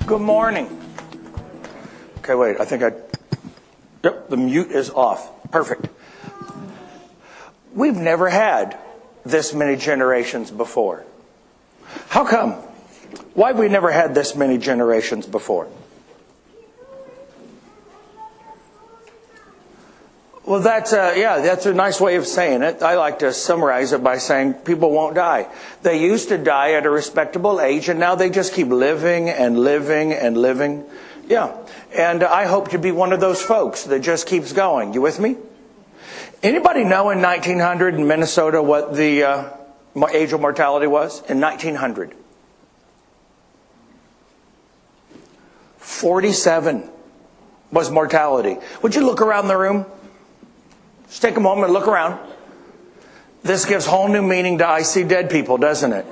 Good morning. Okay, wait, yep, the mute is off. Perfect. We've never had this many generations before. How come? Why have we never had this many generations before? Well, that's a nice way of saying it. I like to summarize it by saying people won't die. They used to die at a respectable age, and now they just keep living and living and living. Yeah, and I hope to be one of those folks that just keeps going. You with me? Anybody know in 1900 in Minnesota what the age of mortality was? In 1900. 47 was mortality. Would you look around the room? Just take a moment and look around. This gives whole new meaning to I see dead people, doesn't it?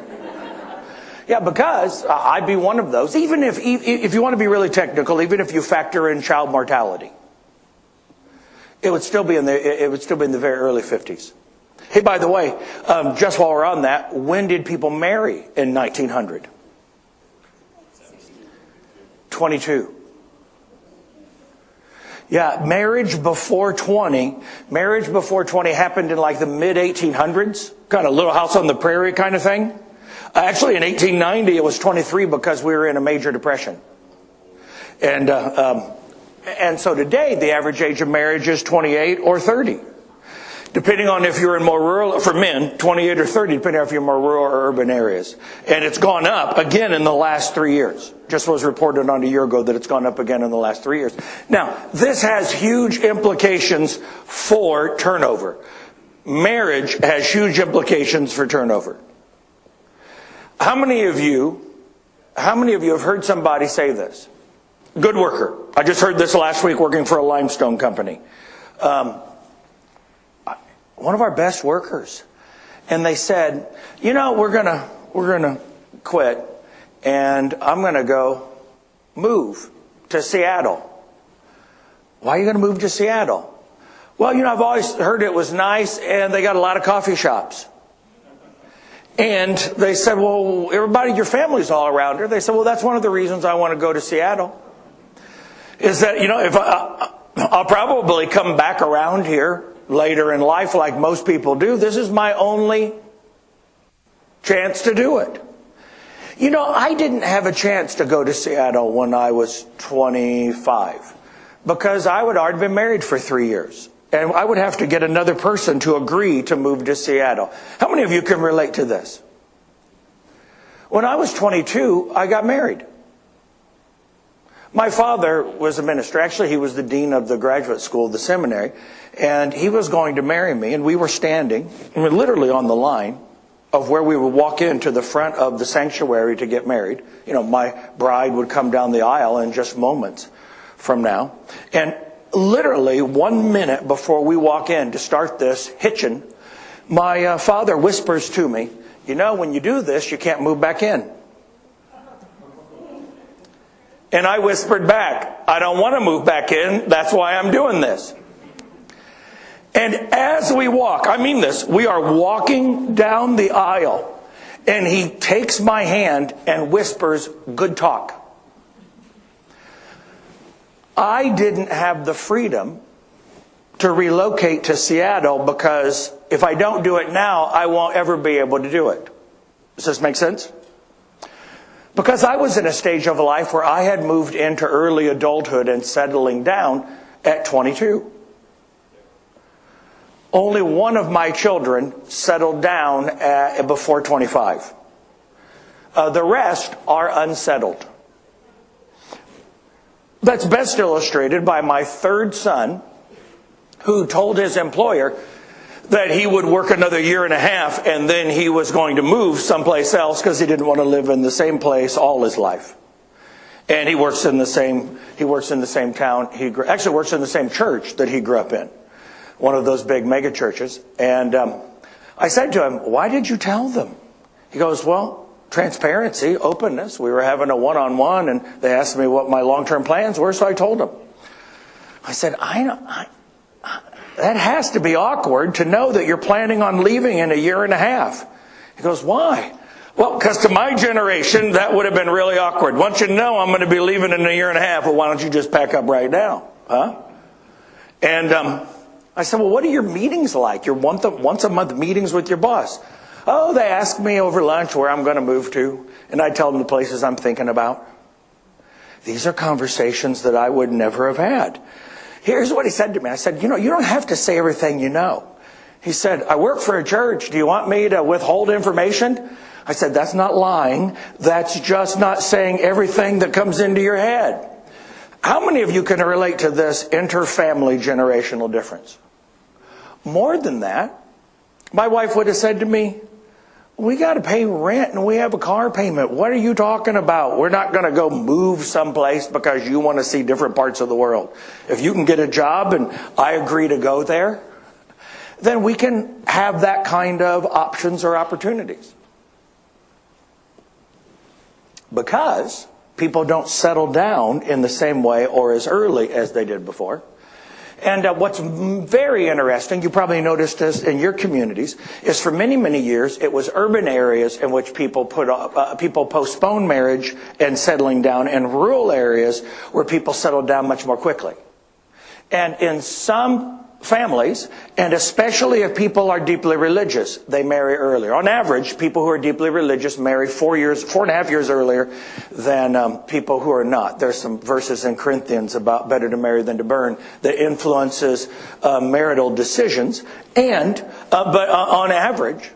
Yeah, because I'd be one of those. Even if you want to be really technical, even if you factor in child mortality, it would still be in the very early 50s. Hey, by the way, just while we're on that, when did people marry in 1900? 22. Yeah, marriage before 20 happened in like the mid-1800s, kind of Little House on the Prairie kind of thing. Actually, in 1890, it was 23 because we were in a major depression. And so today, the average age of marriage is 28 or 30. Depending on if you're in more rural, for men, 28 or 30, depending on if you're in more rural or urban areas. And it's gone up again in the last 3 years. Just was reported on a year ago that it's gone up again in the last 3 years. Now, this has huge implications for turnover. Marriage has huge implications for turnover. How many of you have heard somebody say this? Good worker. I just heard this last week working for a limestone company. One of our best workers. And they said, we're gonna quit and I'm gonna go move to Seattle. Why are you gonna move to Seattle? Well, I've always heard it was nice and they got a lot of coffee shops. And they said, well, your family's all around here. They said, well, that's one of the reasons I want to go to Seattle. Is that, if I'll probably come back around here later in life like most people do. This is my only chance to do it. I didn't have a chance to go to Seattle when I was 25 because I would already been married for 3 years. And I would have to get another person to agree to move to Seattle. How many of you can relate to this? When I was 22, I got married. My father was a minister. Actually, he was the dean of the graduate school, the seminary. And he was going to marry me. And we were standing, literally on the line of where we would walk into the front of the sanctuary to get married. My bride would come down the aisle in just moments from now. And literally 1 minute before we walk in to start this hitching, my father whispers to me, when you do this, you can't move back in. And I whispered back, I don't want to move back in. That's why I'm doing this. And as we walk, I mean this, we are walking down the aisle and he takes my hand and whispers, good talk. I didn't have the freedom to relocate to Seattle because if I don't do it now, I won't ever be able to do it. Does this make sense? Because I was in a stage of life where I had moved into early adulthood and settling down at 22. Only one of my children settled down before 25. The rest are unsettled. That's best illustrated by my third son, who told his employer that he would work another year and a half and then he was going to move someplace else because he didn't want to live in the same place all his life. And he works in the same town. He actually works in the same church that he grew up in, one of those big mega churches. And I said to him, why did you tell them? He goes, well, transparency, openness. We were having a one-on-one and they asked me what my long-term plans were, so I told them. I said, that has to be awkward to know that you're planning on leaving in a year and a half. He goes, why? Well, because to my generation, that would have been really awkward. Once you know I'm going to be leaving in a year and a half, well, why don't you just pack up right now? Huh? And I said, well, what are your meetings like? Your once a month meetings with your boss? Oh, they ask me over lunch where I'm going to move to. And I tell them the places I'm thinking about. These are conversations that I would never have had. Here's what he said to me. I said, you don't have to say everything you know. He said, I work for a church. Do you want me to withhold information? I said, that's not lying. That's just not saying everything that comes into your head. How many of you can relate to this inter-family generational difference? More than that, my wife would have said to me, we got to pay rent and we have a car payment. What are you talking about? We're not going to go move someplace because you want to see different parts of the world. If you can get a job and I agree to go there, then we can have that kind of options or opportunities. Because people don't settle down in the same way or as early as they did before. And what's very interesting, you probably noticed this in your communities, is for many, many years, it was urban areas in which people postponed marriage and settling down, and rural areas where people settled down much more quickly. And in some families, and especially if people are deeply religious, they marry earlier. On average, people who are deeply religious marry 4.5 years earlier than people who are not. There's some verses in Corinthians about better to marry than to burn that influences marital decisions. But on average,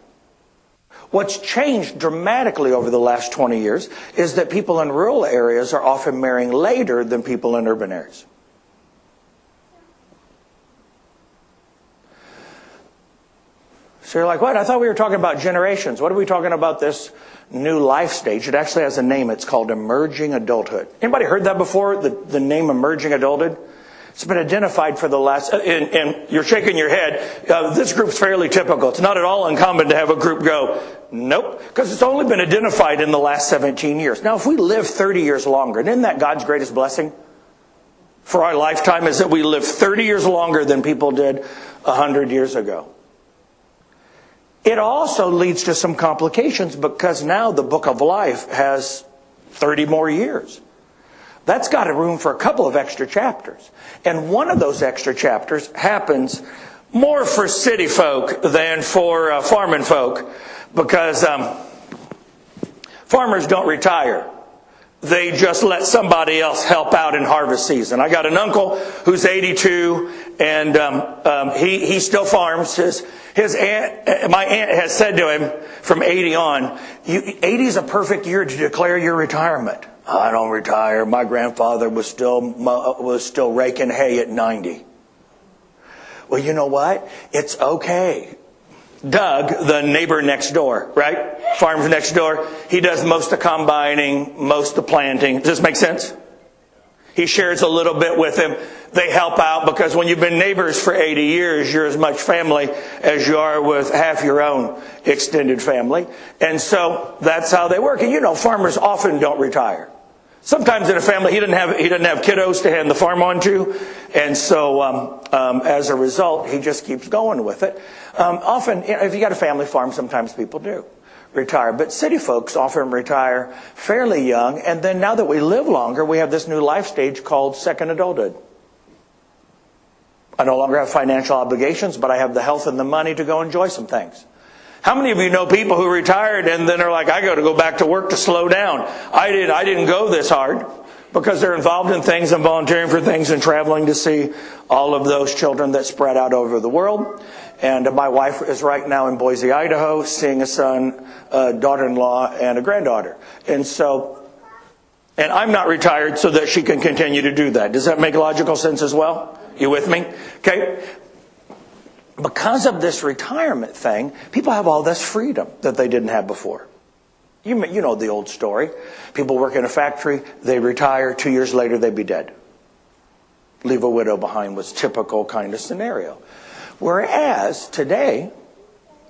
what's changed dramatically over the last 20 years is that people in rural areas are often marrying later than people in urban areas. So you're like, what? I thought we were talking about generations. What are we talking about this new life stage? It actually has a name. It's called emerging adulthood. Anybody heard that before? The name emerging adulthood? It's been identified for the last, and you're shaking your head. This group's fairly typical. It's not at all uncommon to have a group go, nope, because it's only been identified in the last 17 years. Now, if we live 30 years longer, and isn't that God's greatest blessing for our lifetime, is that we live 30 years longer than people did 100 years ago. It also leads to some complications because now the book of life has 30 more years. That's got a room for a couple of extra chapters. And one of those extra chapters happens more for city folk than for farming folk because farmers don't retire. They just let somebody else help out in harvest season. I got an uncle who's 82 and he still farms. My aunt has said to him from 80 on, 80 is a perfect year to declare your retirement. I don't retire. My grandfather was still raking hay at 90. Well, you know what? It's okay. Doug, the neighbor next door, right? Farms next door. He does most of the combining, most of the planting. Does this make sense? He shares a little bit with him. They help out because when you've been neighbors for 80 years, you're as much family as you are with half your own extended family. And so that's how they work. And farmers often don't retire. Sometimes in a family, he doesn't have kiddos to hand the farm on to. And so as a result, he just keeps going with it. Often, if you got a family farm, sometimes people do retire. But city folks often retire fairly young. And then now that we live longer, we have this new life stage called second adulthood. I no longer have financial obligations, but I have the health and the money to go enjoy some things. How many of you know people who retired and then are like, I got to go back to work to slow down? I didn't go this hard because they're involved in things and volunteering for things and traveling to see all of those children that spread out over the world. And my wife is right now in Boise, Idaho, seeing a son, a daughter-in-law, and a granddaughter. And I'm not retired so that she can continue to do that. Does that make logical sense as well? You with me? Okay. Because of this retirement thing, people have all this freedom that they didn't have before. You know the old story. People work in a factory, they retire, 2 years later they'd be dead. Leave a widow behind was typical kind of scenario. Whereas today,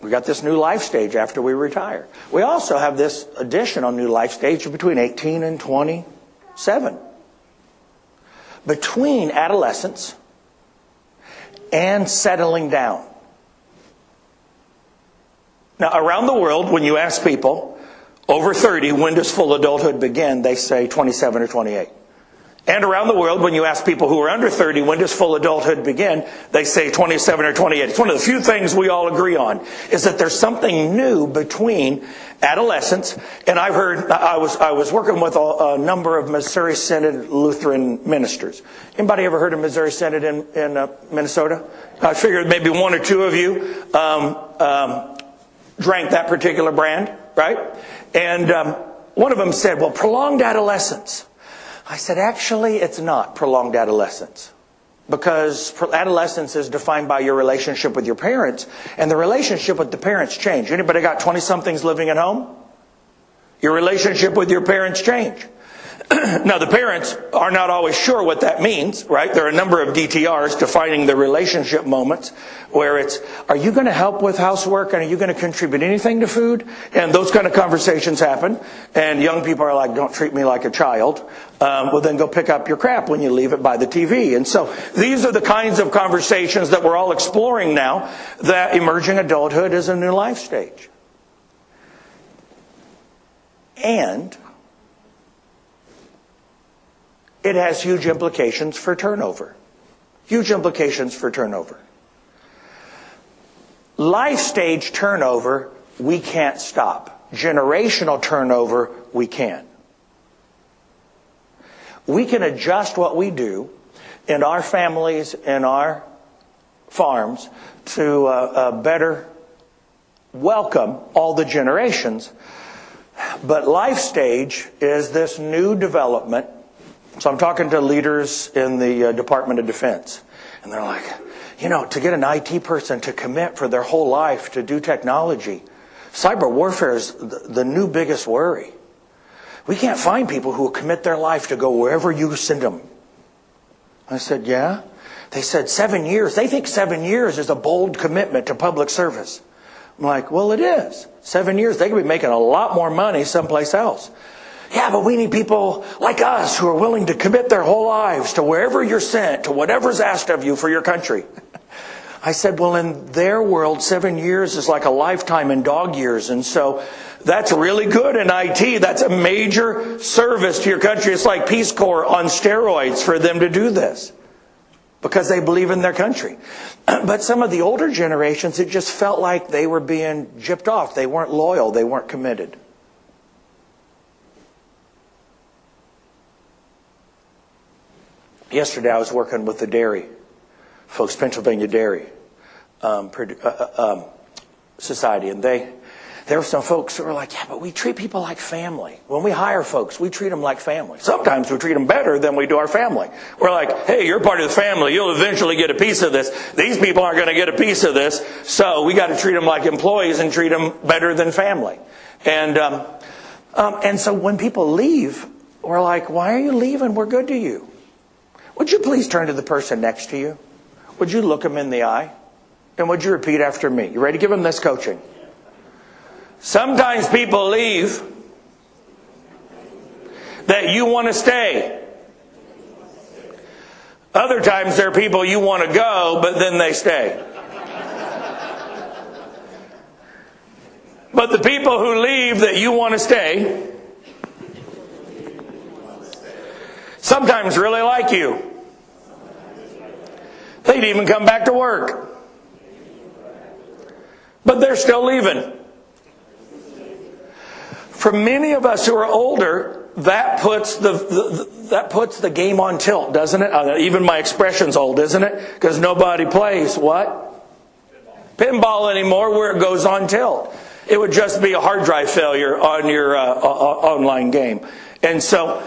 we got this new life stage after we retire. We also have this additional new life stage between 18 and 27. Between adolescence and settling down. Now, around the world, when you ask people, over 30, when does full adulthood begin? They say 27 or 28. And around the world, when you ask people who are under 30, when does full adulthood begin? They say 27 or 28. It's one of the few things we all agree on, is that there's something new between adolescence. And I've heard, I was working with a number of Missouri Synod Lutheran ministers. Anybody ever heard of Missouri Synod in Minnesota? I figured maybe one or two of you drank that particular brand, right? And one of them said, well, prolonged adolescence. I said, actually, it's not prolonged adolescence, because adolescence is defined by your relationship with your parents, and the relationship with the parents change. Anybody got 20-somethings living at home? Your relationship with your parents change. Now, the parents are not always sure what that means, right? There are a number of DTRs defining the relationship moments where it's, are you going to help with housework, and are you going to contribute anything to food? And those kind of conversations happen. And young people are like, don't treat me like a child. Well, then go pick up your crap when you leave it by the TV. And so these are the kinds of conversations that we're all exploring now, that emerging adulthood is a new life stage. And it has huge implications for turnover. Huge implications for turnover. Life stage turnover, we can't stop. Generational turnover, we can. We can adjust what we do in our families, in our farms, to better welcome all the generations. But life stage is this new development. So I'm talking to leaders in the Department of Defense. And they're like, you know, to get an IT person to commit for their whole life to do technology, cyber warfare is the new biggest worry. We can't find people who will commit their life to go wherever you send them. I said, yeah. They said 7 years. They think 7 years is a bold commitment to public service. I'm like, well, it is. 7 years, they could be making a lot more money someplace else. Yeah, but we need people like us who are willing to commit their whole lives to wherever you're sent, to whatever's asked of you for your country. I said, well, in their world, 7 years is like a lifetime in dog years. And so that's really good in IT. That's a major service to your country. It's like Peace Corps on steroids for them to do this, because they believe in their country. But some of the older generations, it just felt like they were being gypped off. They weren't loyal. They weren't committed. Yesterday I was working with the dairy folks, Pennsylvania Dairy Society, and there were some folks who were like, yeah, but we treat people like family. When we hire folks, we treat them like family. Sometimes we treat them better than we do our family. We're like, hey, you're part of the family. You'll eventually get a piece of this. These people aren't going to get a piece of this, so we got to treat them like employees and treat them better than family. And so when people leave, we're like, why are you leaving? We're good to you. Would you please turn to the person next to you? Would you look them in the eye? And would you repeat after me? You ready to give them this coaching? Sometimes people leave that you want to stay. Other times there are people you want to go, but then they stay. But the people who leave that you want to stay sometimes really like you. They'd even come back to work. But they're still leaving. For many of us who are older, that puts the game on tilt, doesn't it? Even my expression's old, isn't it? Because nobody plays what? Pinball anymore, where it goes on tilt. It would just be a hard drive failure on your online game. And so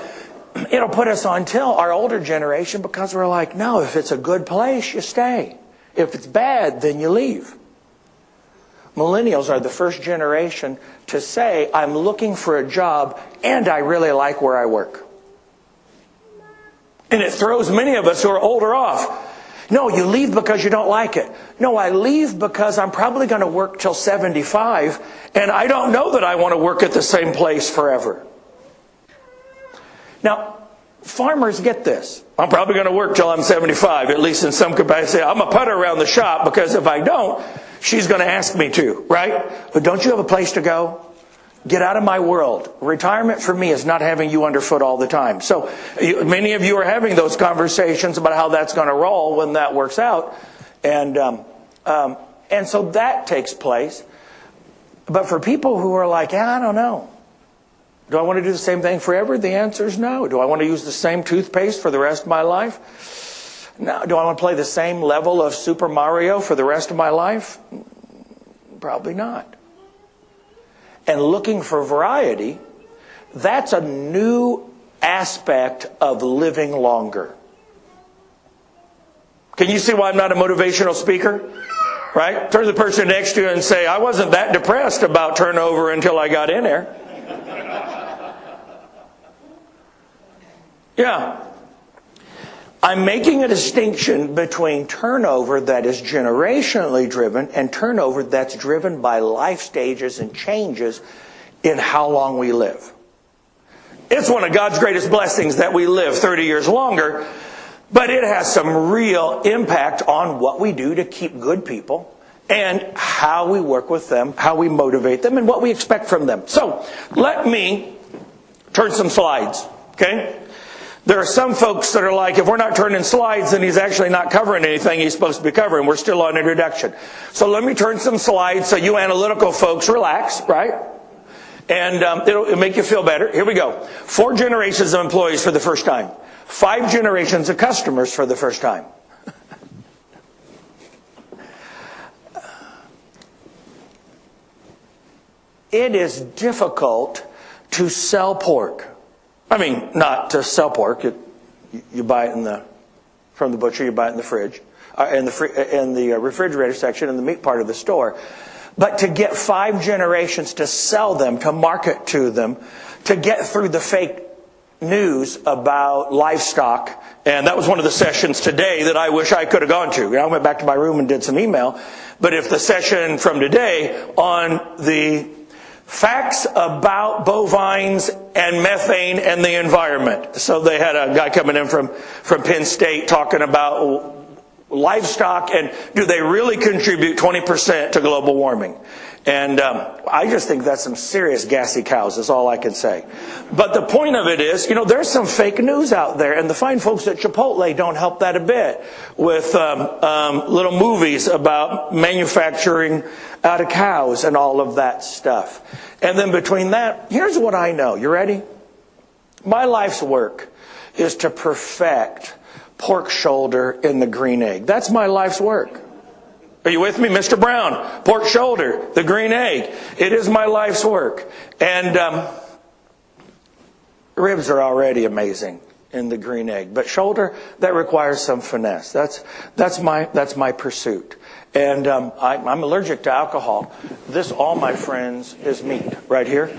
it'll put us on tilt, our older generation, because we're like, no, if it's a good place, you stay. If it's bad, then you leave. Millennials are the first generation to say, I'm looking for a job and I really like where I work. And it throws many of us who are older off. No, you leave because you don't like it. No, I leave because I'm probably going to work till 75 and I don't know that I want to work at the same place forever. Now, farmers get this. I'm probably going to work till I'm 75, at least in some capacity. I'm a putter around the shop because if I don't, she's going to ask me to, right? But don't you have a place to go? Get out of my world. Retirement for me is not having you underfoot all the time. So many of you are having those conversations about how that's going to roll when that works out. And so that takes place. But for people who are like, I don't know. Do I want to do the same thing forever? The answer is no. Do I want to use the same toothpaste for the rest of my life? No. Do I want to play the same level of Super Mario for the rest of my life? Probably not. And looking for variety, that's a new aspect of living longer. Can you see why I'm not a motivational speaker? Right? Turn to the person next to you and say, I wasn't that depressed about turnover until I got in there. Yeah. I'm making a distinction between turnover that is generationally driven and turnover that's driven by life stages and changes in how long we live. It's one of God's greatest blessings that we live 30 years longer, but it has some real impact on what we do to keep good people and how we work with them, how we motivate them, and what we expect from them. So let me turn some slides, okay? There are some folks that are like, if we're not turning slides, then he's actually not covering anything he's supposed to be covering. We're still on introduction. So let me turn some slides so you analytical folks relax, right? And it'll make you feel better. Here we go. 4 generations of employees for the first time. 5 generations of customers for the first time. It is difficult to sell pork. I mean, not to sell pork. You buy it from the butcher. You buy it in the fridge, in the refrigerator section, in the meat part of the store. But to get 5 generations to sell them, to market to them, to get through the fake news about livestock, and that was one of the sessions today that I wish I could have gone to. I went back to my room and did some email. But if the session from today on the facts about bovines and methane and the environment. So they had a guy coming in from Penn State talking about livestock and do they really contribute 20% to global warming? And I just think that's some serious gassy cows is all I can say. But the point of it is, there's some fake news out there. And the fine folks at Chipotle don't help that a bit with little movies about manufacturing out of cows and all of that stuff. And then between that, here's what I know. You ready? My life's work is to perfect pork shoulder in the green egg. That's my life's work. Are you with me? Mr. Brown, pork shoulder, the green egg. It is my life's work. And ribs are already amazing in the green egg. But shoulder, that requires some finesse. That's my pursuit. And I'm allergic to alcohol. This, all my friends, is meat right here.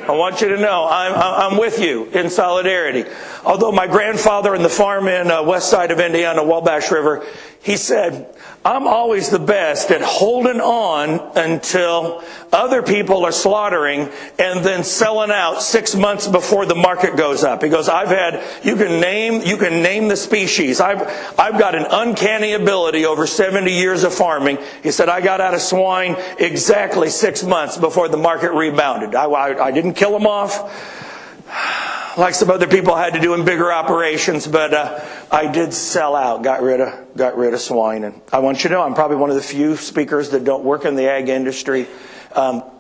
I want you to know I'm with you in solidarity. Although my grandfather in the farm in west side of Indiana, Wabash River, he said, I'm always the best at holding on until other people are slaughtering and then selling out 6 months before the market goes up. He goes, you can name the species. I've got an uncanny ability over 70 years of farming. He said, I got out of swine exactly 6 months before the market rebounded. I didn't kill them off like some other people had to do in bigger operations, but I did sell out, got rid of swine. And I want you to know I'm probably one of the few speakers that don't work in the ag industry all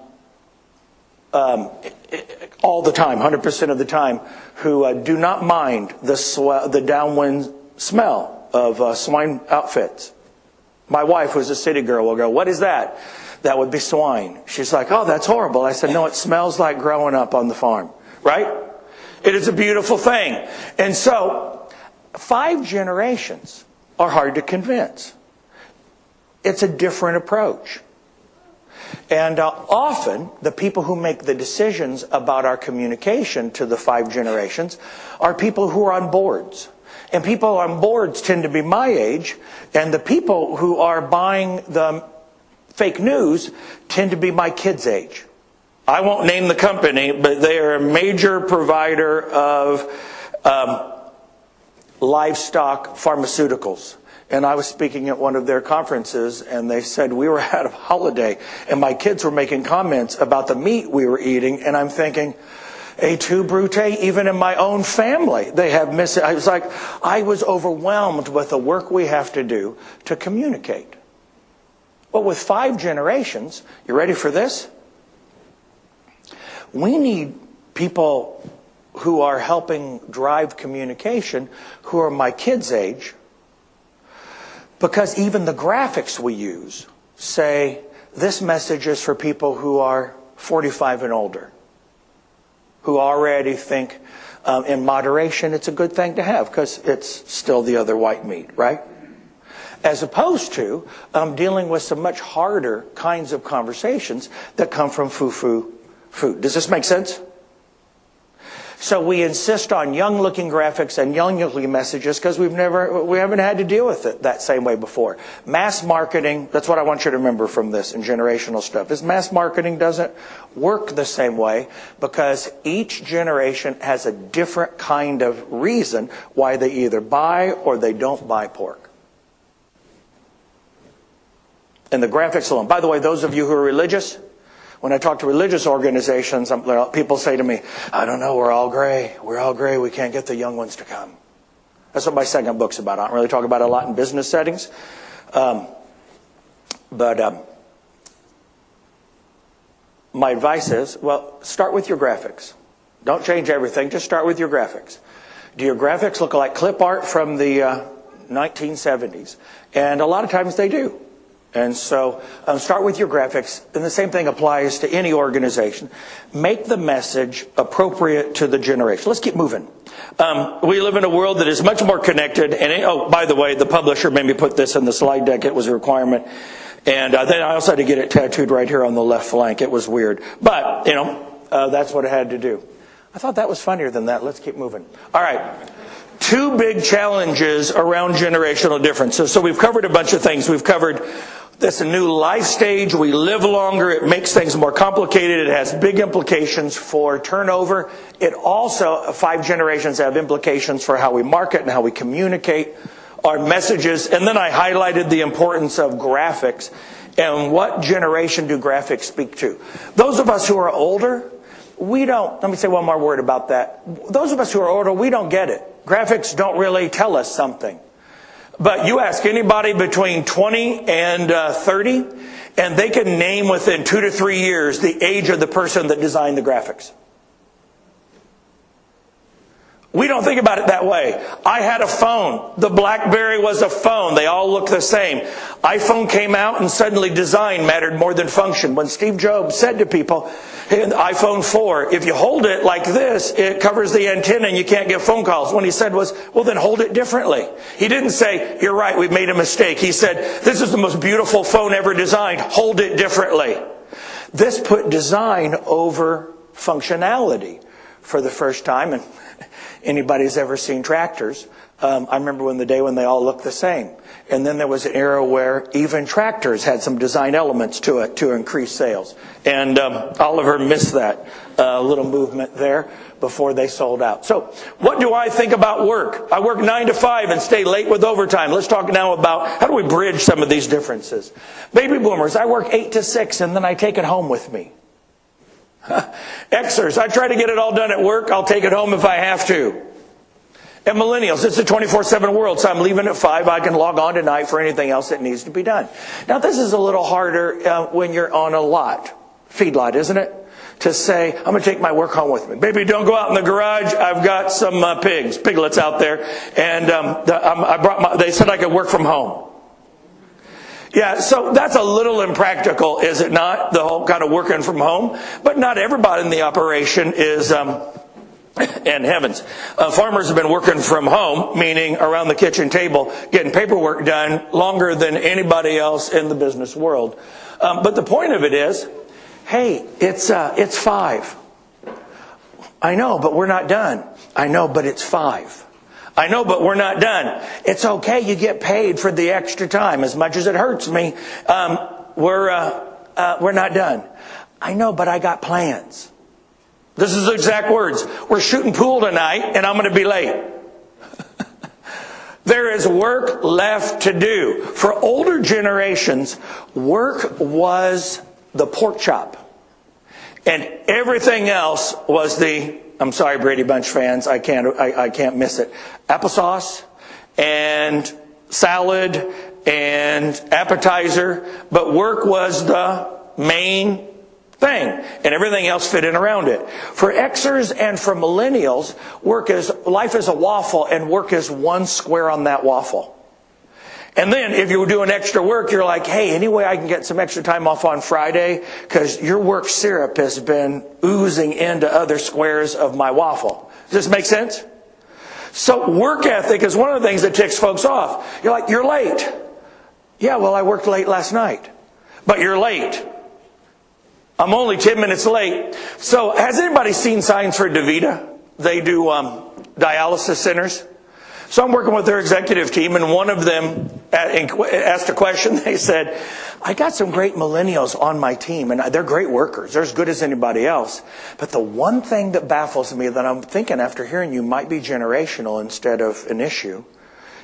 the time, 100% of the time, who do not mind the downwind smell of swine outfits. My wife, who's a city girl, will go, what is that? That would be swine. She's like, oh, that's horrible. I said, no, it smells like growing up on the farm, right? It is a beautiful thing. And so 5 generations are hard to convince. It's a different approach. And often the people who make the decisions about our communication to the 5 generations are people who are on boards. And people on boards tend to be my age. And the people who are buying the fake news tend to be my kids' age. I won't name the company, but they are a major provider of livestock pharmaceuticals. And I was speaking at one of their conferences, and they said we were at a holiday, and my kids were making comments about the meat we were eating, and I'm thinking, et tu, Brute, even in my own family, they have I was like, I was overwhelmed with the work we have to do to communicate. But with 5 generations, you ready for this? We need people who are helping drive communication who are my kids' age, because even the graphics we use say this message is for people who are 45 and older, who already think in moderation it's a good thing to have because it's still the other white meat, right? As opposed to dealing with some much harder kinds of conversations that come from foo-foo food. Does this make sense? So we insist on young-looking graphics and young-looking messages because we haven't had to deal with it that same way before. Mass marketing, that's what I want you to remember from this and generational stuff, is mass marketing doesn't work the same way because each generation has a different kind of reason why they either buy or they don't buy pork. And the graphics alone. By the way, those of you who are religious, when I talk to religious organizations, people say to me, I don't know, we're all gray. We're all gray. We can't get the young ones to come. That's what my second book's about. I don't really talk about it a lot in business settings. But my advice is, well, start with your graphics. Don't change everything. Just start with your graphics. Do your graphics look like clip art from the 1970s? And a lot of times they do. And so start with your graphics, and the same thing applies to any organization. Make the message appropriate to the generation. Let's keep moving. We live in a world that is much more connected. And by the way, the publisher made me put this in the slide deck. It was a requirement. And then I also had to get it tattooed right here on the left flank. It was weird. But, that's what I had to do. I thought that was funnier than that. Let's keep moving. All right. 2 big challenges around generational differences. So we've covered a bunch of things. We've covered this a new life stage. We live longer. It makes things more complicated. It has big implications for turnover. It also, 5 generations have implications for how we market and how we communicate our messages. And then I highlighted the importance of graphics and what generation do graphics speak to. Those of us who are older, let me say one more word about that. Those of us who are older, we don't get it. Graphics don't really tell us something. But you ask anybody between 20 and 30, and they can name within 2 to 3 years the age of the person that designed the graphics. We don't think about it that way. I had a phone. The BlackBerry was a phone. They all look the same. iPhone came out and suddenly design mattered more than function. When Steve Jobs said to people, hey, the iPhone 4, if you hold it like this, it covers the antenna and you can't get phone calls. What he said was, well, then hold it differently. He didn't say, you're right, we've made a mistake. He said, this is the most beautiful phone ever designed. Hold it differently. This put design over functionality for the first time. And anybody's ever seen tractors, I remember the day when they all looked the same. And then there was an era where even tractors had some design elements to it to increase sales. And Oliver missed that little movement there before they sold out. So what do I think about work? I work 9 to 5 and stay late with overtime. Let's talk now about how do we bridge some of these differences. Baby boomers, I work 8 to 6 and then I take it home with me. Xers, I try to get it all done at work. I'll take it home if I have to. And millennials, it's a 24/7 world, so I'm leaving at 5. I can log on tonight for anything else that needs to be done. Now, this is a little harder when you're on a feedlot, isn't it? To say, I'm going to take my work home with me. Baby, don't go out in the garage. I've got some piglets out there, and they said I could work from home. Yeah, so that's a little impractical, is it not? The whole kind of working from home. But not everybody in the operation is, and heavens, farmers have been working from home, meaning around the kitchen table, getting paperwork done longer than anybody else in the business world. But the point of it is, hey, it's 5. I know, but we're not done. I know, but it's 5. I know, but we're not done. It's okay. You get paid for the extra time. As much as it hurts me, we're not done. I know, but I got plans. This is the exact words. We're shooting pool tonight, and I'm going to be late. There is work left to do. For older generations, work was the pork chop. And everything else was the, I'm sorry, Brady Bunch fans, I can't miss it, applesauce and salad and appetizer. But work was the main thing, and everything else fit in around it. For Xers and for millennials, life is a waffle, and work is one square on that waffle. And then if you were doing extra work, you're like, hey, any way I can get some extra time off on Friday? Because your work syrup has been oozing into other squares of my waffle. Does this make sense? So work ethic is one of the things that ticks folks off. You're like, you're late. Yeah, well, I worked late last night. But you're late. I'm only 10 minutes late. So has anybody seen Signs for DaVita? They do dialysis centers. So I'm working with their executive team, and one of them asked a question. They said, I got some great millennials on my team, and they're great workers. They're as good as anybody else. But the one thing that baffles me that I'm thinking after hearing you might be generational instead of an issue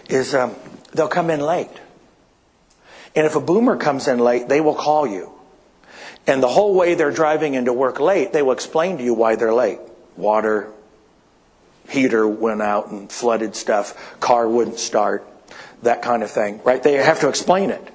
is they'll come in late. And if a boomer comes in late, they will call you. And the whole way they're driving into work late, they will explain to you why they're late. Water, heater went out and flooded stuff, car wouldn't start, that kind of thing, right? They have to explain it.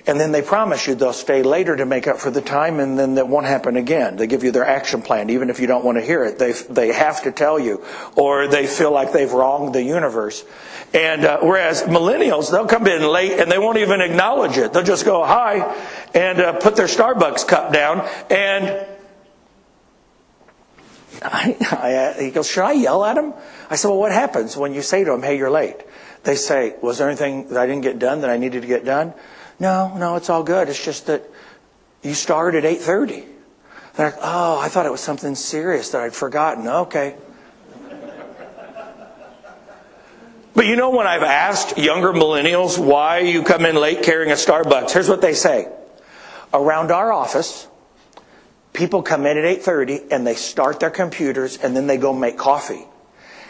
And then they promise you they'll stay later to make up for the time, and then that won't happen again. They give you their action plan, even if you don't want to hear it. They have to tell you, or they feel like they've wronged the universe. And whereas millennials, they'll come in late and they won't even acknowledge it. They'll just go, hi, and put their Starbucks cup down. And he goes, should I yell at him? I said, well, what happens when you say to them, hey, you're late? They say, was there anything that I didn't get done that I needed to get done? No, it's all good. It's just that you started at 8:30. They're like, oh, I thought it was something serious that I'd forgotten. Okay. But you know, when I've asked younger millennials why you come in late carrying a Starbucks, here's what they say. Around our office, people come in at 8:30 and they start their computers and then they go make coffee.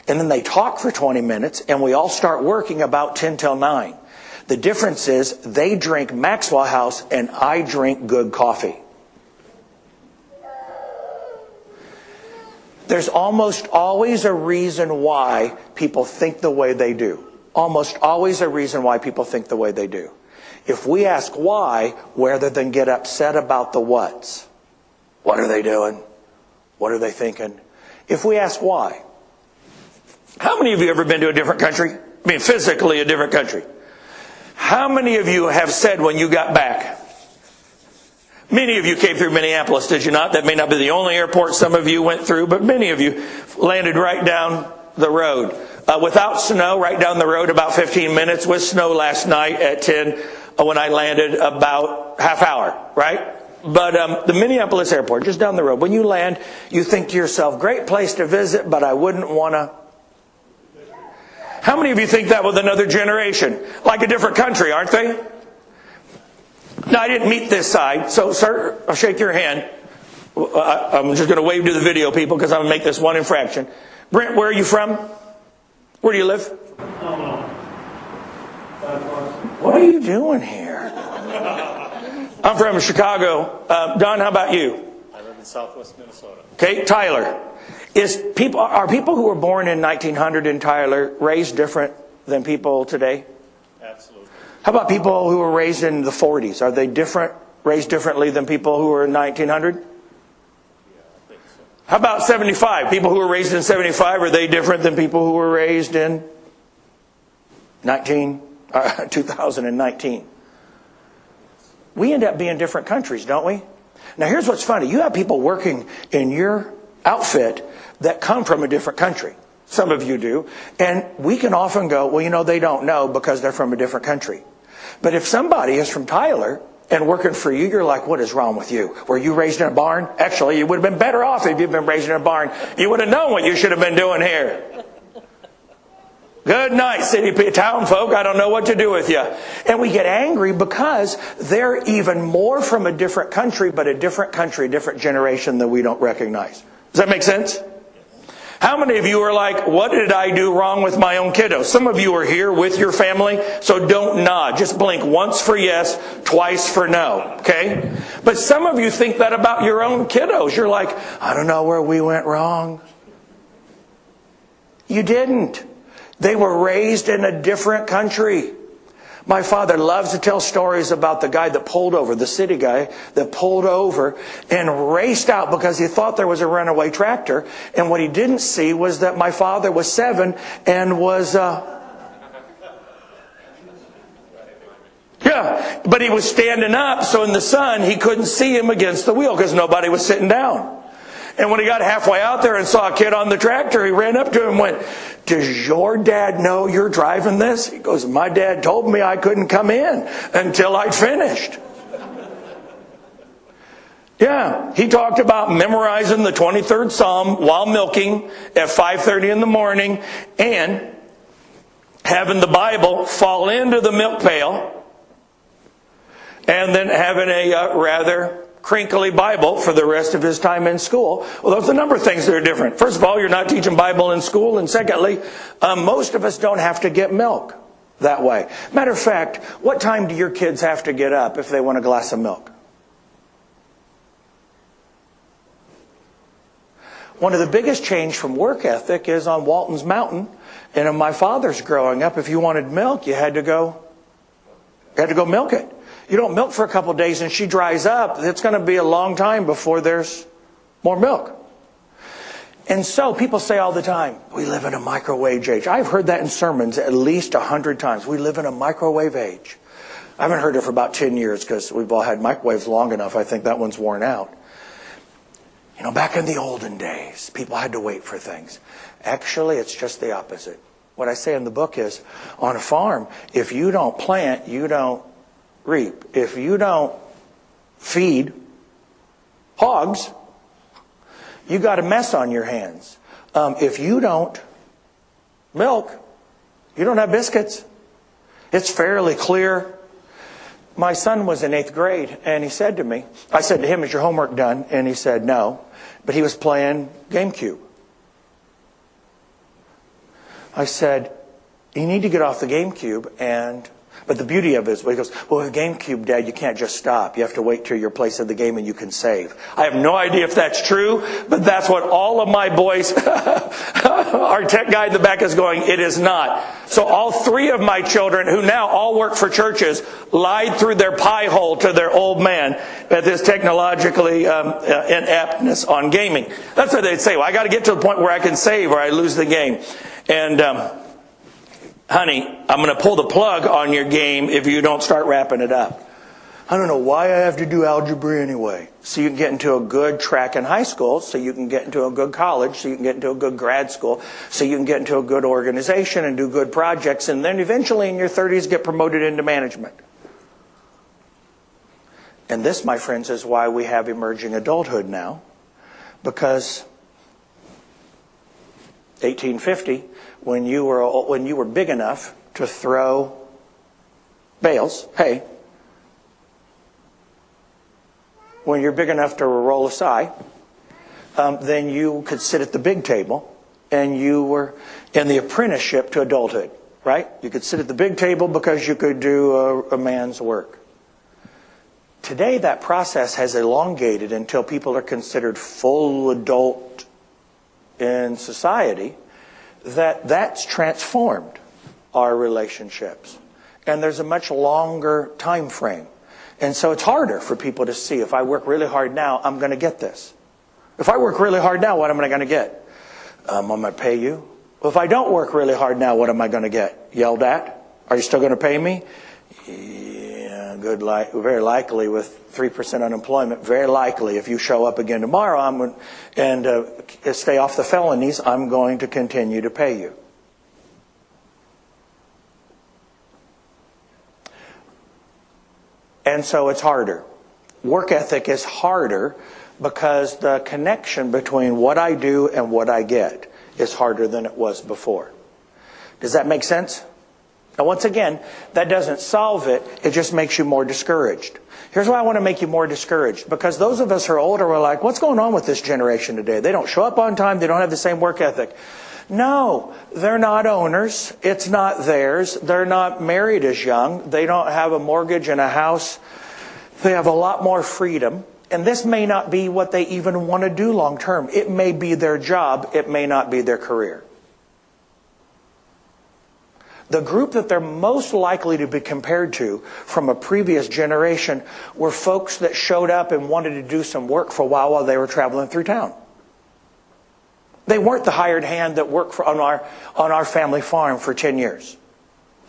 And then they talk for 20 minutes and we all start working about 10 till 9. The difference is they drink Maxwell House and I drink good coffee. There's almost always a reason why people think the way they do. Almost always a reason why people think the way they do. If we ask why, rather than get upset about the whats, what are they doing? What are they thinking? If we ask why. How many of you ever been to a different country? I mean, physically a different country. How many of you have said when you got back? Many of you came through Minneapolis, did you not? That may not be the only airport some of you went through, but many of you landed right down the road. Without snow, right down the road, about 15 minutes. With snow last night at 10 when I landed, about half hour, right? But the Minneapolis airport, just down the road, when you land, you think to yourself, great place to visit, but I wouldn't want to. How many of you think that with another generation? Like a different country, aren't they? Now, I didn't meet this side, so, sir, I'll shake your hand. I'm just going to wave to the video people because I'm going to make this one infraction. Brent, where are you from? Where do you live? What are you doing here? I'm from Chicago. Don, how about you? I live in southwest Minnesota. Okay, Tyler. Are people who were born in 1900 in Tyler raised different than people today? Absolutely. How about people who were raised in the 40s? Are they raised differently than people who were in 1900? Yeah, I think so. How about 75? People who were raised in 75, are they different than people who were raised in 2019? We end up being different countries, don't we? Now, here's what's funny. You have people working in your outfit that come from a different country. Some of you do. And we can often go, well, you know, they don't know because they're from a different country. But if somebody is from Tyler and working for you, you're like, what is wrong with you? Were you raised in a barn? Actually, you would have been better off if you'd been raised in a barn. You would have known what you should have been doing here. Good night, town folk. I don't know what to do with you. And we get angry because they're even more from a different country, but a different country, a different generation that we don't recognize. Does that make sense? How many of you are like, what did I do wrong with my own kiddos? Some of you are here with your family, so don't nod. Just blink once for yes, twice for no. Okay? But some of you think that about your own kiddos. You're like, I don't know where we went wrong. You didn't. They were raised in a different country. My father loves to tell stories about the guy that pulled over, the city guy that pulled over and raced out because he thought there was a runaway tractor. And what he didn't see was that my father was 7 and was... Yeah, but he was standing up, so in the sun he couldn't see him against the wheel because nobody was sitting down. And when he got halfway out there and saw a kid on the tractor, he ran up to him and went, does your dad know you're driving this? He goes, my dad told me I couldn't come in until I'd finished. Yeah, he talked about memorizing the 23rd Psalm while milking at 5:30 in the morning and having the Bible fall into the milk pail and then having a rather crinkly Bible for the rest of his time in school. Well, there's a number of things that are different. First of all, you're not teaching Bible in school. And secondly, most of us don't have to get milk that way. Matter of fact, what time do your kids have to get up if they want a glass of milk? One of the biggest change from work ethic is on Walton's Mountain. And in my father's growing up, if you wanted milk, you had to go milk it. You don't milk for a couple of days and she dries up. It's going to be a long time before there's more milk. And so people say all the time, we live in a microwave age. I've heard that in sermons at least 100 times. We live in a microwave age. I haven't heard it for about 10 years because we've all had microwaves long enough. I think that one's worn out. You know, back in the olden days, people had to wait for things. Actually, it's just the opposite. What I say in the book is, on a farm, if you don't plant, you don't reap. If you don't feed hogs, you got a mess on your hands. If you don't milk, you don't have biscuits. It's fairly clear. My son was in 8th grade and he said to me, I said to him, is your homework done? And he said no, but he was playing GameCube. I said, you need to get off the GameCube but the beauty of it is, he goes, well, with GameCube, Dad, you can't just stop. You have to wait till your place of the game and you can save. I have no idea if that's true, but that's what all of my boys, our tech guy in the back is going, it is not. So all 3 of my children, who now all work for churches, lied through their pie hole to their old man at this technologically ineptness on gaming. That's what they'd say. Well, I got to get to the point where I can save or I lose the game. And, honey, I'm going to pull the plug on your game if you don't start wrapping it up. I don't know why I have to do algebra anyway. So you can get into a good track in high school, so you can get into a good college, so you can get into a good grad school, so you can get into a good organization and do good projects, and then eventually in your 30s get promoted into management. And this, my friends, is why we have emerging adulthood now. Because 1850, when you were big enough to throw bales, hay, when you're big enough to roll a sigh, then you could sit at the big table, and you were in the apprenticeship to adulthood, right? You could sit at the big table because you could do a man's work. Today, that process has elongated until people are considered full adult in society. That's transformed our relationships. And there's a much longer time frame. And so it's harder for people to see, if I work really hard now, I'm going to get this. If I work really hard now, what am I going to get? I'm going to pay you. Well, if I don't work really hard now, what am I going to get? Yelled at? Are you still going to pay me? Yeah, very likely with 3% unemployment. Very likely if you show up again tomorrow and stay off the felonies, I'm going to continue to pay you. And so it's harder. Work ethic is harder because the connection between what I do and what I get is harder than it was before. Does that make sense? Now, once again, that doesn't solve it. It just makes you more discouraged. Here's why I want to make you more discouraged. Because those of us who are older are like, what's going on with this generation today? They don't show up on time. They don't have the same work ethic. No, they're not owners. It's not theirs. They're not married as young. They don't have a mortgage and a house. They have a lot more freedom. And this may not be what they even want to do long term. It may be their job. It may not be their career. The group that they're most likely to be compared to from a previous generation were folks that showed up and wanted to do some work for a while they were traveling through town. They weren't the hired hand that worked on our family farm for 10 years.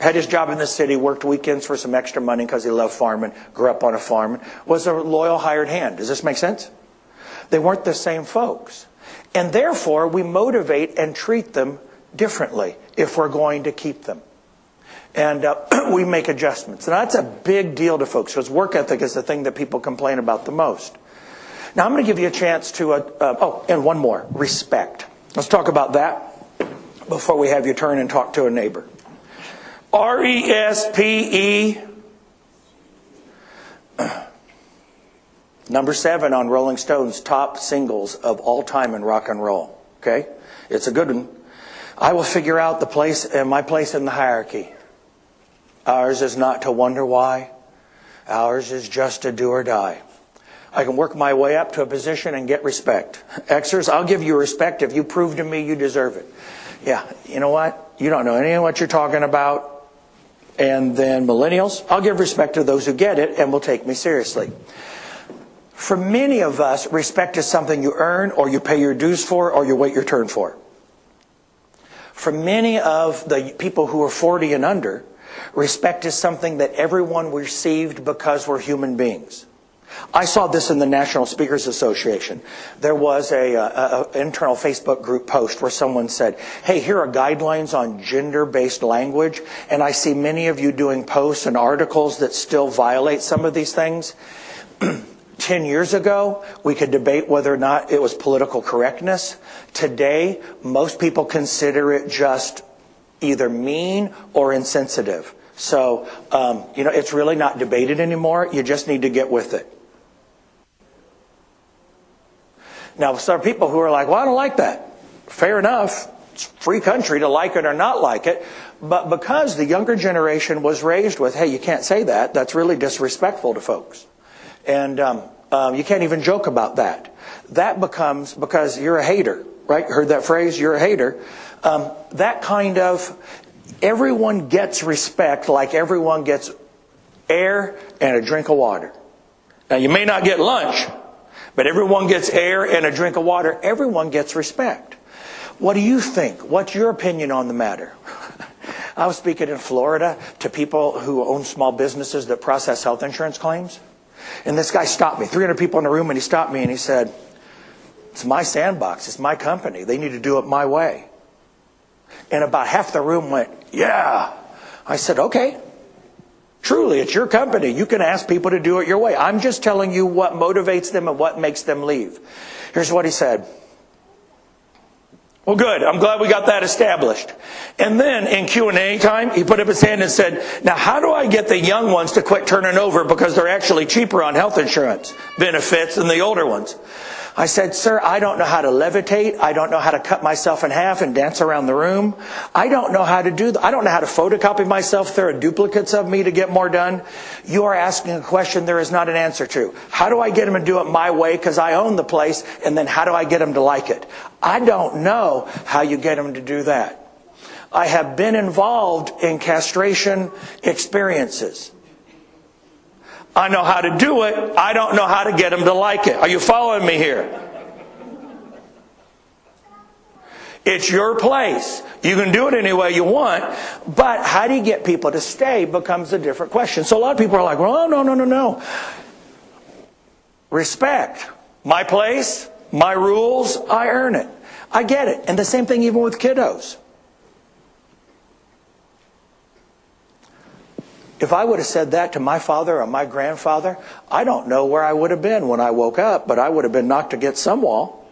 Had his job in the city, worked weekends for some extra money because he loved farming, grew up on a farm, was a loyal hired hand. Does this make sense? They weren't the same folks. And therefore, we motivate and treat them differently if we're going to keep them. And we make adjustments. And that's a big deal to folks because work ethic is the thing that people complain about the most. Now, I'm going to give you a chance to, and one more, respect. Let's talk about that before we have you turn and talk to a neighbor. R-E-S-P-E. Number 7 on Rolling Stone's top singles of all time in rock and roll. Okay? It's a good one. I will figure out the place and my place in the hierarchy. Ours is not to wonder why. Ours is just to do or die. I can work my way up to a position and get respect. Xers, I'll give you respect if you prove to me you deserve it. Yeah, you know what? You don't know any of what you're talking about. And then millennials, I'll give respect to those who get it and will take me seriously. For many of us, respect is something you earn or you pay your dues for or you wait your turn for. For many of the people who are 40 and under, respect is something that everyone received because we're human beings. I saw this in the National Speakers Association. There was a internal Facebook group post where someone said, hey, here are guidelines on gender-based language, and I see many of you doing posts and articles that still violate some of these things. 10 years ago, we could debate whether or not it was political correctness. Today, most people consider it just either mean or insensitive. So, it's really not debated anymore. You just need to get with it. Now, there are people who are like, well, I don't like that. Fair enough. It's a free country to like it or not like it. But because the younger generation was raised with, hey, you can't say that. That's really disrespectful to folks. And you can't even joke about that. That becomes, because you're a hater, right? You heard that phrase, you're a hater. That kind of, everyone gets respect like everyone gets air and a drink of water. Now, you may not get lunch, but everyone gets air and a drink of water. Everyone gets respect. What do you think? What's your opinion on the matter? I was speaking in Florida to people who own small businesses that process health insurance claims. And this guy stopped me, 300 people in the room, and he stopped me and he said, it's my sandbox, it's my company. They need to do it my way. And about half the room went, yeah. I said, okay. Truly, it's your company. You can ask people to do it your way. I'm just telling you what motivates them and what makes them leave. Here's what he said. Well, good. I'm glad we got that established. And then in Q&A time, he put up his hand and said, now how do I get the young ones to quit turning over because they're actually cheaper on health insurance benefits than the older ones? I said, sir, I don't know how to levitate. I don't know how to cut myself in half and dance around the room. I don't know how to do that. I don't know how to photocopy myself. There are duplicates of me to get more done. You are asking a question there is not an answer to. How do I get them to do it my way because I own the place? And then how do I get them to like it? I don't know how you get them to do that. I have been involved in castration experiences. I know how to do it. I don't know how to get them to like it. Are you following me here? It's your place. You can do it any way you want. But how do you get people to stay becomes a different question. So a lot of people are like, well, no. Respect. My place, my rules, I earn it. I get it. And the same thing even with kiddos. If I would have said that to my father or my grandfather, I don't know where I would have been when I woke up, but I would have been knocked against some wall.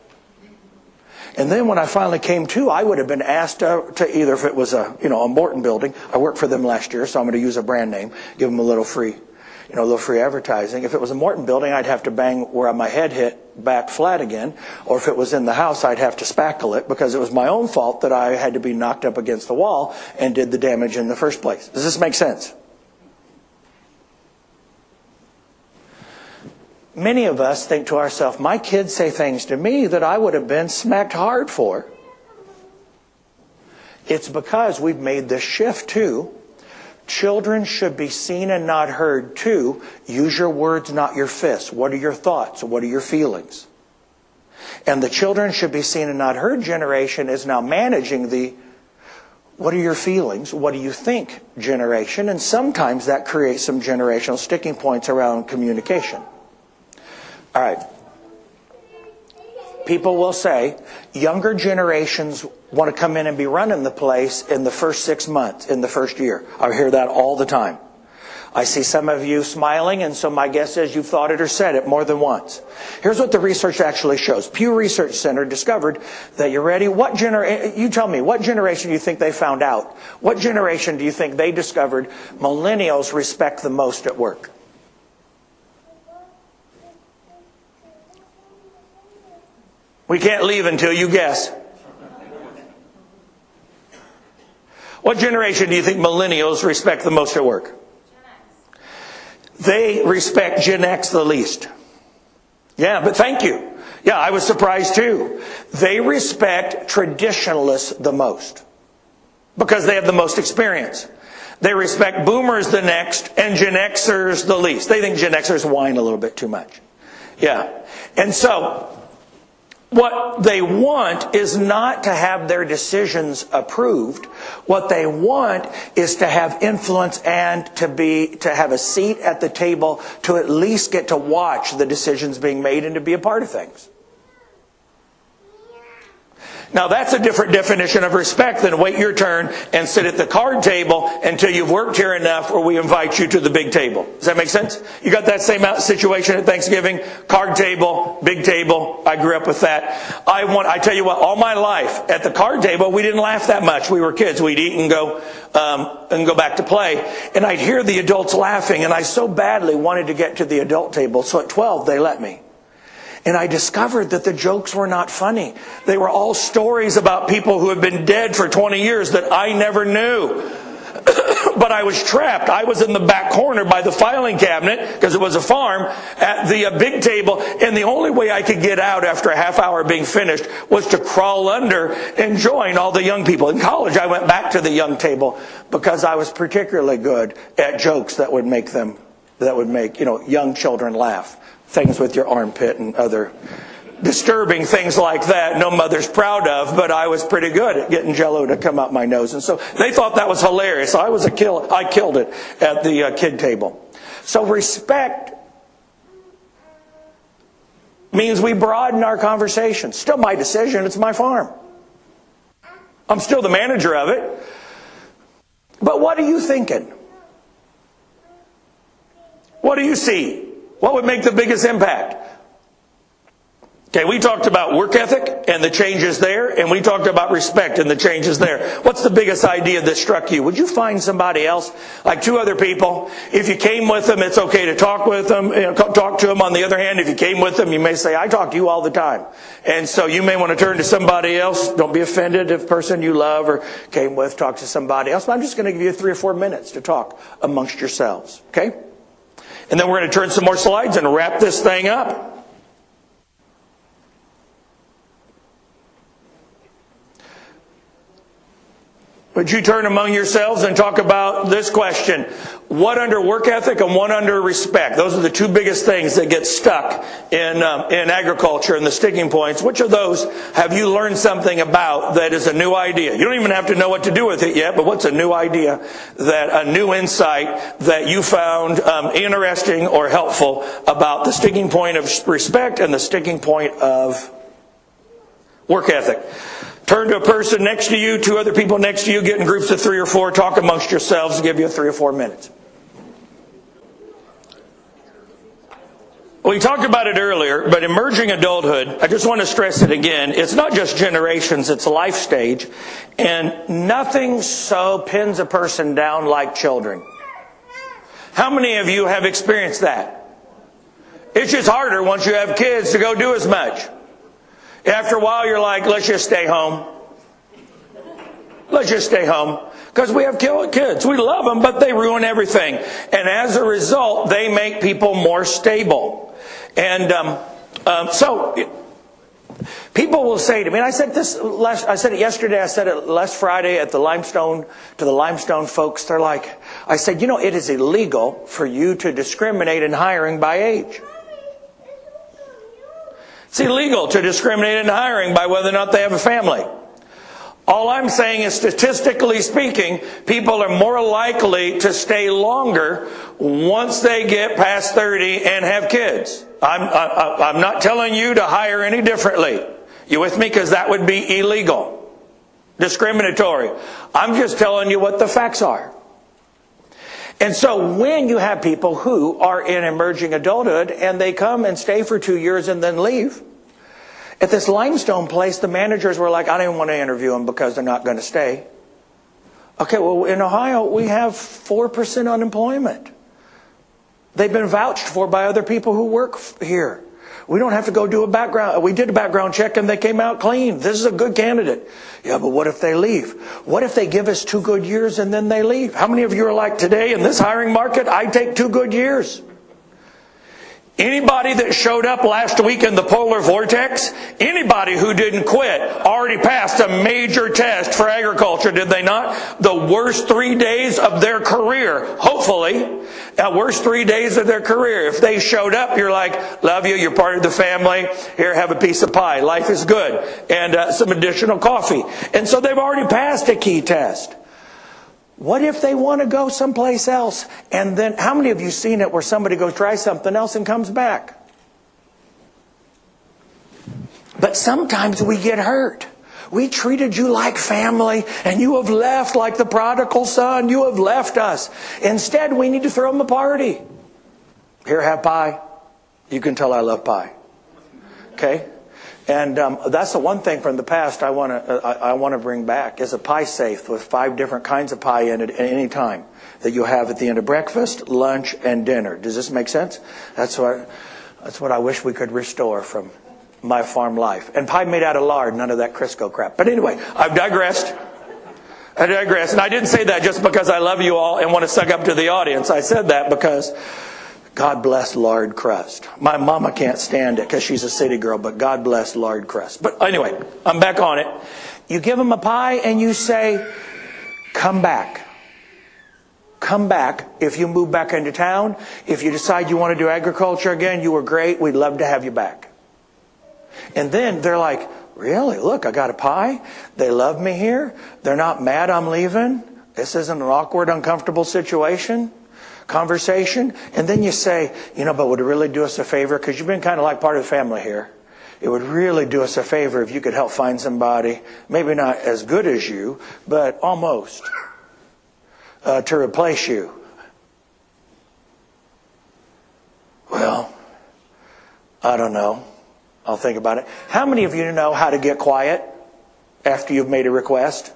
And then when I finally came to, I would have been asked to either, if it was a Morton building, I worked for them last year, so I'm going to use a brand name, give them a little free advertising. If it was a Morton building, I'd have to bang where my head hit back flat again. Or if it was in the house, I'd have to spackle it because it was my own fault that I had to be knocked up against the wall and did the damage in the first place. Does this make sense? Many of us think to ourselves, my kids say things to me that I would have been smacked hard for. It's because we've made this shift to children should be seen and not heard too. Use your words, not your fists. What are your thoughts? What are your feelings? And the children should be seen and not heard generation is now managing the what are your feelings? What do you think generation? And sometimes that creates some generational sticking points around communication. All right. People will say younger generations want to come in and be running the place in the first 6 months, in the first year. I hear that all the time. I see some of you smiling, and so my guess is you've thought it or said it more than once. Here's what the research actually shows. Pew Research Center discovered that, you ready? You tell me, what generation do you think they found out? What generation do you think they discovered millennials respect the most at work? We can't leave until you guess. What generation do you think millennials respect the most at work? Gen X. They respect Gen X the least. Yeah, but thank you. Yeah, I was surprised too. They respect traditionalists the most because they have the most experience. They respect boomers the next and Gen Xers the least. They think Gen Xers whine a little bit too much. Yeah. And so what they want is not to have their decisions approved. What they want is to have influence and to have a seat at the table, to at least get to watch the decisions being made and to be a part of things. Now that's a different definition of respect than wait your turn and sit at the card table until you've worked here enough or we invite you to the big table. Does that make sense? You got that same situation at Thanksgiving? Card table, big table. I grew up with that. I tell you what, all my life at the card table, we didn't laugh that much. We were kids. We'd eat and go back to play. And I'd hear the adults laughing, and I so badly wanted to get to the adult table. So at 12, they let me. And I discovered that the jokes were not funny. They were all stories about people who have been dead for 20 years that I never knew. But I was trapped. I was in the back corner by the filing cabinet, because it was a farm, at the big table. And the only way I could get out after a half hour being finished was to crawl under and join all the young people. In college, I went back to the young table because I was particularly good at jokes that would make young children laugh. Things with your armpit and other disturbing things like that no mother's proud of, but I was pretty good at getting Jell-O to come out my nose. And so they thought that was hilarious. I killed it at the kid table. So respect means we broaden our conversation. Still my decision. It's my farm. I'm still the manager of it. But what are you thinking? What do you see? What would make the biggest impact? Okay, we talked about work ethic and the changes there, and we talked about respect and the changes there. What's the biggest idea that struck you? Would you find somebody else, like two other people? If you came with them, it's okay to talk with them, talk to them. On the other hand, if you came with them, you may say, I talk to you all the time. And so you may want to turn to somebody else. Don't be offended if a person you love or came with, talk to somebody else. But I'm just going to give you 3 or 4 minutes to talk amongst yourselves, okay? And then we're going to turn some more slides and wrap this thing up. Would you turn among yourselves and talk about this question? What under work ethic and what under respect? Those are the two biggest things that get stuck in agriculture and the sticking points. Which of those have you learned something about that is a new idea? You don't even have to know what to do with it yet, but what's a new idea, a new insight that you found interesting or helpful about the sticking point of respect and the sticking point of work ethic? Turn to a person next to you, 2 other people next to you, get in groups of 3 or 4, talk amongst yourselves, give you 3 or 4 minutes. We talked about it earlier, but emerging adulthood, I just want to stress it again, it's not just generations, it's a life stage. And nothing so pins a person down like children. How many of you have experienced that? It's just harder once you have kids to go do as much. After a while, you're like, let's just stay home. Let's just stay home. Because we have kids. We love them, but they ruin everything. And as a result, they make people more stable. And so people will say to me, and I said it yesterday, I said it last Friday at the Limestone, to the Limestone folks. They're like, I said, it is illegal for you to discriminate in hiring by age. It's illegal to discriminate in hiring by whether or not they have a family. All I'm saying is, statistically speaking, people are more likely to stay longer once they get past 30 and have kids. I'm not telling you to hire any differently. You with me? Because that would be illegal, discriminatory. I'm just telling you what the facts are. And so when you have people who are in emerging adulthood and they come and stay for 2 years and then leave, at this Limestone place, the managers were like, I didn't want to interview them because they're not going to stay. Okay, well, in Ohio, we have 4% unemployment. They've been vouched for by other people who work here. We don't have to go do a background. We did a background check and they came out clean. This is a good candidate. Yeah, but what if they leave? What if they give us 2 good years and then they leave? How many of you are like, today in this hiring market, I'd take 2 good years? Anybody that showed up last week in the polar vortex, anybody who didn't quit already passed a major test for agriculture, did they not? The worst 3 days of their career, hopefully, worst 3 days of their career. If they showed up, you're like, love you, you're part of the family, here, have a piece of pie, life is good, and some additional coffee. And so they've already passed a key test. What if they want to go someplace else? And then, how many of you seen it where somebody goes try something else and comes back? But sometimes we get hurt. We treated you like family, and you have left like the prodigal son. You have left us. Instead, we need to throw them a party. Here, have pie. You can tell I love pie. Okay? And that's the one thing from the past I want to bring back is a pie safe with 5 different kinds of pie in it at any time that you have at the end of breakfast, lunch, and dinner. Does this make sense? That's what I wish we could restore from my farm life. And pie made out of lard, none of that Crisco crap. But anyway, I've digressed. And I didn't say that just because I love you all and want to suck up to the audience. I said that because God bless lard crust. My mama can't stand it because she's a city girl, but God bless lard crust. But anyway, I'm back on it. You give them a pie and you say, come back. Come back if you move back into town. If you decide you want to do agriculture again, you were great. We'd love to have you back. And then they're like, really? Look, I got a pie. They love me here. They're not mad I'm leaving. This isn't an awkward, uncomfortable conversation. And then you say, but would it really do us a favor? Because you've been kind of like part of the family here. It would really do us a favor if you could help find somebody, maybe not as good as you, but almost, to replace you. Well, I don't know. I'll think about it. How many of you know how to get quiet after you've made a request?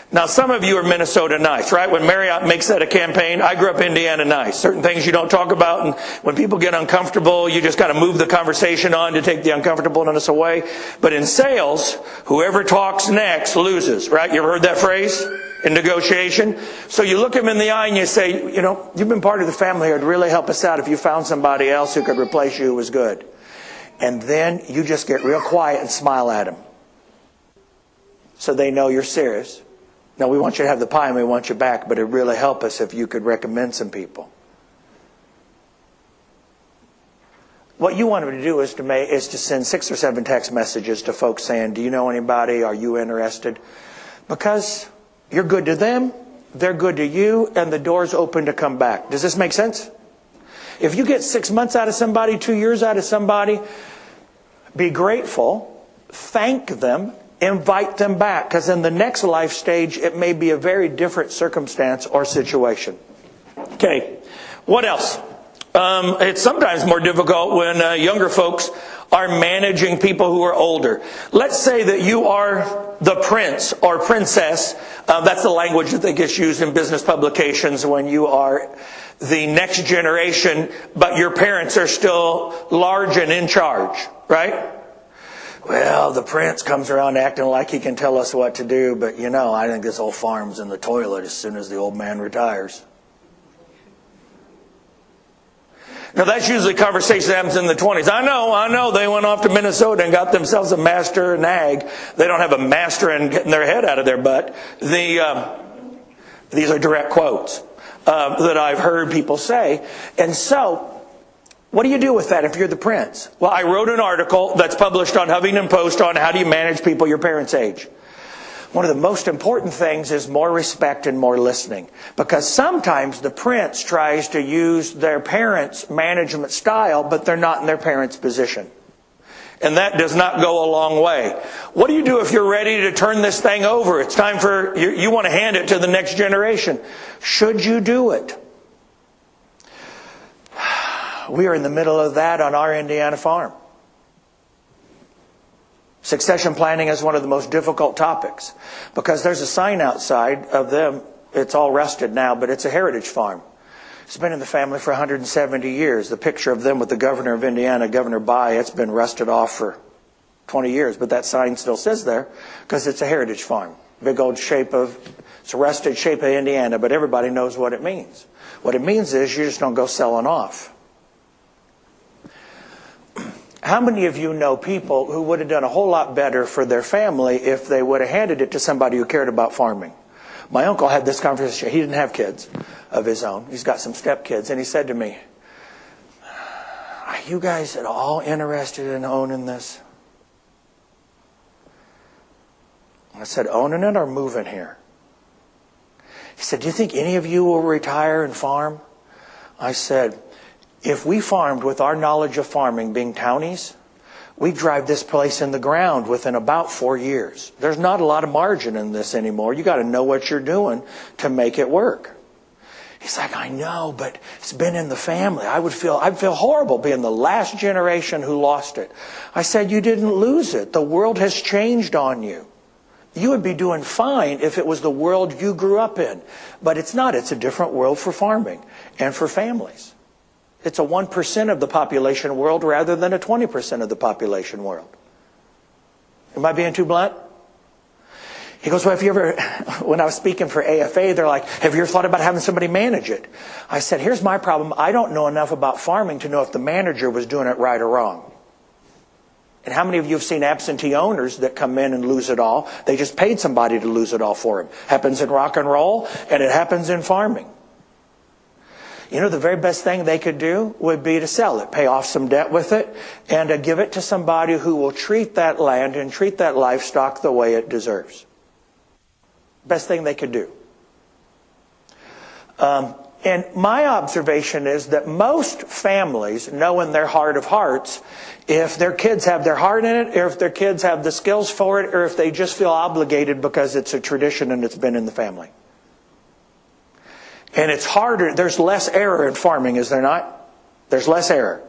Now, some of you are Minnesota nice, right? When Marriott makes that a campaign, I grew up Indiana nice. Certain things you don't talk about, and when people get uncomfortable, you just got to move the conversation on to take the uncomfortableness away. But in sales, whoever talks next loses, right? You ever heard that phrase in negotiation? So you look them in the eye and you say, you've been part of the family. It would really help us out if you found somebody else who could replace you who was good. And then you just get real quiet and smile at them, so they know you're serious. Now, we want you to have the pie and we want you back, but it would really help us if you could recommend some people. What you want them to do is to send 6 or 7 text messages to folks saying, do you know anybody? Are you interested? Because you're good to them, they're good to you, and the door's open to come back. Does this make sense? If you get 6 months out of somebody, 2 years out of somebody, be grateful, thank them, invite them back, because in the next life stage, it may be a very different circumstance or situation. Okay, what else? It's sometimes more difficult when younger folks are managing people who are older. Let's say that you are the prince or princess. That's the language that gets used in business publications when you are the next generation, but your parents are still large and in charge, right? Well, the prince comes around acting like he can tell us what to do, but I think this whole farm's in the toilet as soon as the old man retires. Now, that's usually a conversation that happens in the 20s. I know, they went off to Minnesota and got themselves a master in ag. They don't have a master in getting their head out of their butt. These are direct quotes that I've heard people say. And so, what do you do with that if you're the prince? Well, I wrote an article that's published on Huffington Post on how do you manage people your parents' age. One of the most important things is more respect and more listening. Because sometimes the prince tries to use their parents' management style, but they're not in their parents' position. And that does not go a long way. What do you do if you're ready to turn this thing over? It's time for, you want to hand it to the next generation. Should you do it? We are in the middle of that on our Indiana farm. Succession planning is one of the most difficult topics because there's a sign outside of them. It's all rusted now, but it's a heritage farm. It's been in the family for 170 years. The picture of them with the governor of Indiana, Governor Bai, it's been rusted off for 20 years, but that sign still says there because it's a heritage farm. Big old it's a rusted shape of Indiana, but everybody knows what it means. What it means is you just don't go selling off. How many of you know people who would have done a whole lot better for their family if they would have handed it to somebody who cared about farming? My uncle had this conversation. He didn't have kids of his own. He's got some stepkids. And he said to me, "Are you guys at all interested in owning this?" I said, "Owning it or moving here?" He said, "Do you think any of you will retire and farm?" I said, "If we farmed with our knowledge of farming being townies, we drive this place in the ground within about 4 years. There's not a lot of margin in this anymore. You got to know what you're doing to make it work." He's like, "I know, but it's been in the family. I'd feel horrible being the last generation who lost it." I said, "You didn't lose it. The world has changed on you. You would be doing fine if it was the world you grew up in. But it's not. It's a different world for farming and for families. It's a 1% of the population world rather than a 20% of the population world." Am I being too blunt? He goes, "Well, when I was speaking for AFA, they're like, 'Have you ever thought about having somebody manage it?' I said, 'Here's my problem. I don't know enough about farming to know if the manager was doing it right or wrong.'" And how many of you have seen absentee owners that come in and lose it all? They just paid somebody to lose it all for them. Happens in rock and roll, and it happens in farming. The very best thing they could do would be to sell it, pay off some debt with it, and give it to somebody who will treat that land and treat that livestock the way it deserves. Best thing they could do. And my observation is that most families know in their heart of hearts if their kids have their heart in it, or if their kids have the skills for it, or if they just feel obligated because it's a tradition and it's been in the family. And it's harder. There's less error in farming, is there not? There's less error.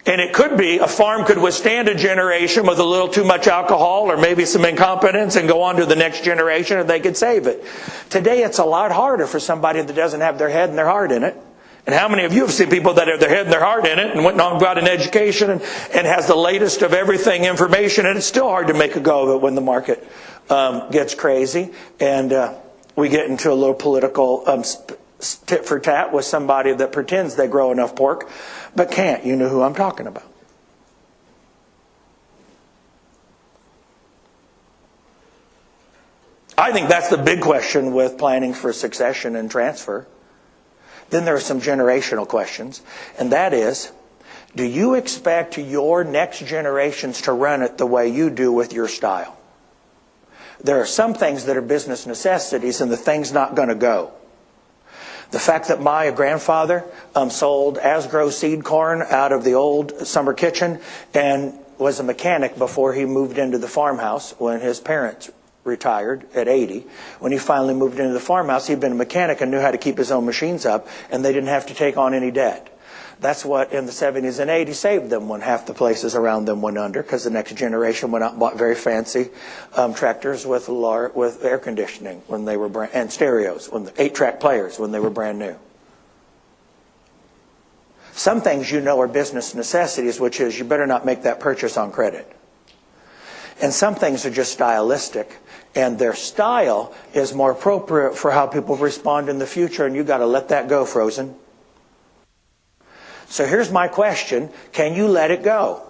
And it could be a farm could withstand a generation with a little too much alcohol or maybe some incompetence and go on to the next generation and they could save it. Today it's a lot harder for somebody that doesn't have their head and their heart in it. And how many of you have seen people that have their head and their heart in it and went on and got an education and has the latest of everything information, and it's still hard to make a go of it when the market gets crazy and we get into a little political tit for tat with somebody that pretends they grow enough pork but can't. You know who I'm talking about. I think that's the big question with planning for succession and transfer. Then there are some generational questions, and that is, do you expect your next generations to run it the way you do with your style? There are some things that are business necessities, and the thing's not going to go. The fact that my grandfather sold as-grow seed corn out of the old summer kitchen and was a mechanic before he moved into the farmhouse when his parents retired at 80. When he finally moved into the farmhouse, he'd been a mechanic and knew how to keep his own machines up, and they didn't have to take on any debt. That's what in the 70s and 80s saved them when half the places around them went under, because the next generation went out and bought very fancy tractors with air conditioning when they were and stereos, when the 8-track players when they were brand new. Some things are business necessities, which is you better not make that purchase on credit. And some things are just stylistic, and their style is more appropriate for how people respond in the future, and you got to let that go, Frozen. So here's my question. Can you let it go?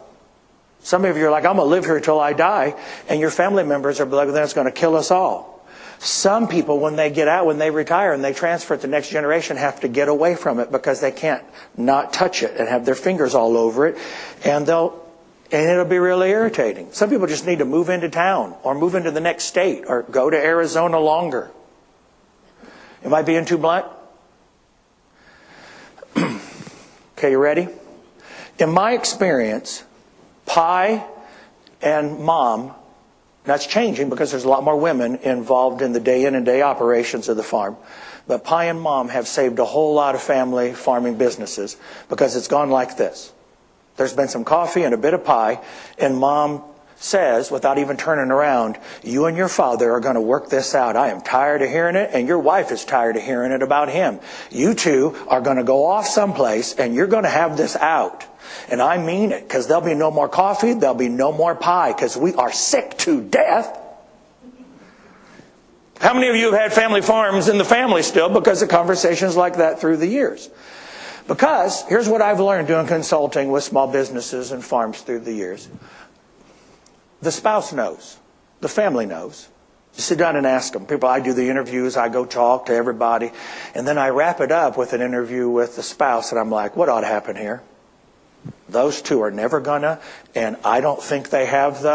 Some of you are like, I'm going to live here till I die, and your family members are like, then it's going to kill us all. Some people, when they get out, when they retire and they transfer it to the next generation, have to get away from it because they can't not touch it and have their fingers all over it, and it'll be really irritating. Some people just need to move into town or move into the next state or go to Arizona longer. Am I being too blunt? Okay, you ready? In my experience, Pi and Mom, that's changing because there's a lot more women involved in the day in and day operations of the farm. But Pi and Mom have saved a whole lot of family farming businesses because it's gone like this. There's been some coffee and a bit of pie, and Mom says, without even turning around, you and your father are going to work this out. I am tired of hearing it, and your wife is tired of hearing it about him. You two are going to go off someplace, and you're going to have this out. And I mean it, because there'll be no more coffee, there'll be no more pie, because we are sick to death. How many of you have had family farms in the family still because of conversations like that through the years? Because here's what I've learned doing consulting with small businesses and farms through the years. The spouse knows. The family knows. You sit down and ask them. I do the interviews. I go talk to everybody. And then I wrap it up with an interview with the spouse. And I'm like, what ought to happen here? Those two are never gonna. And I don't think they have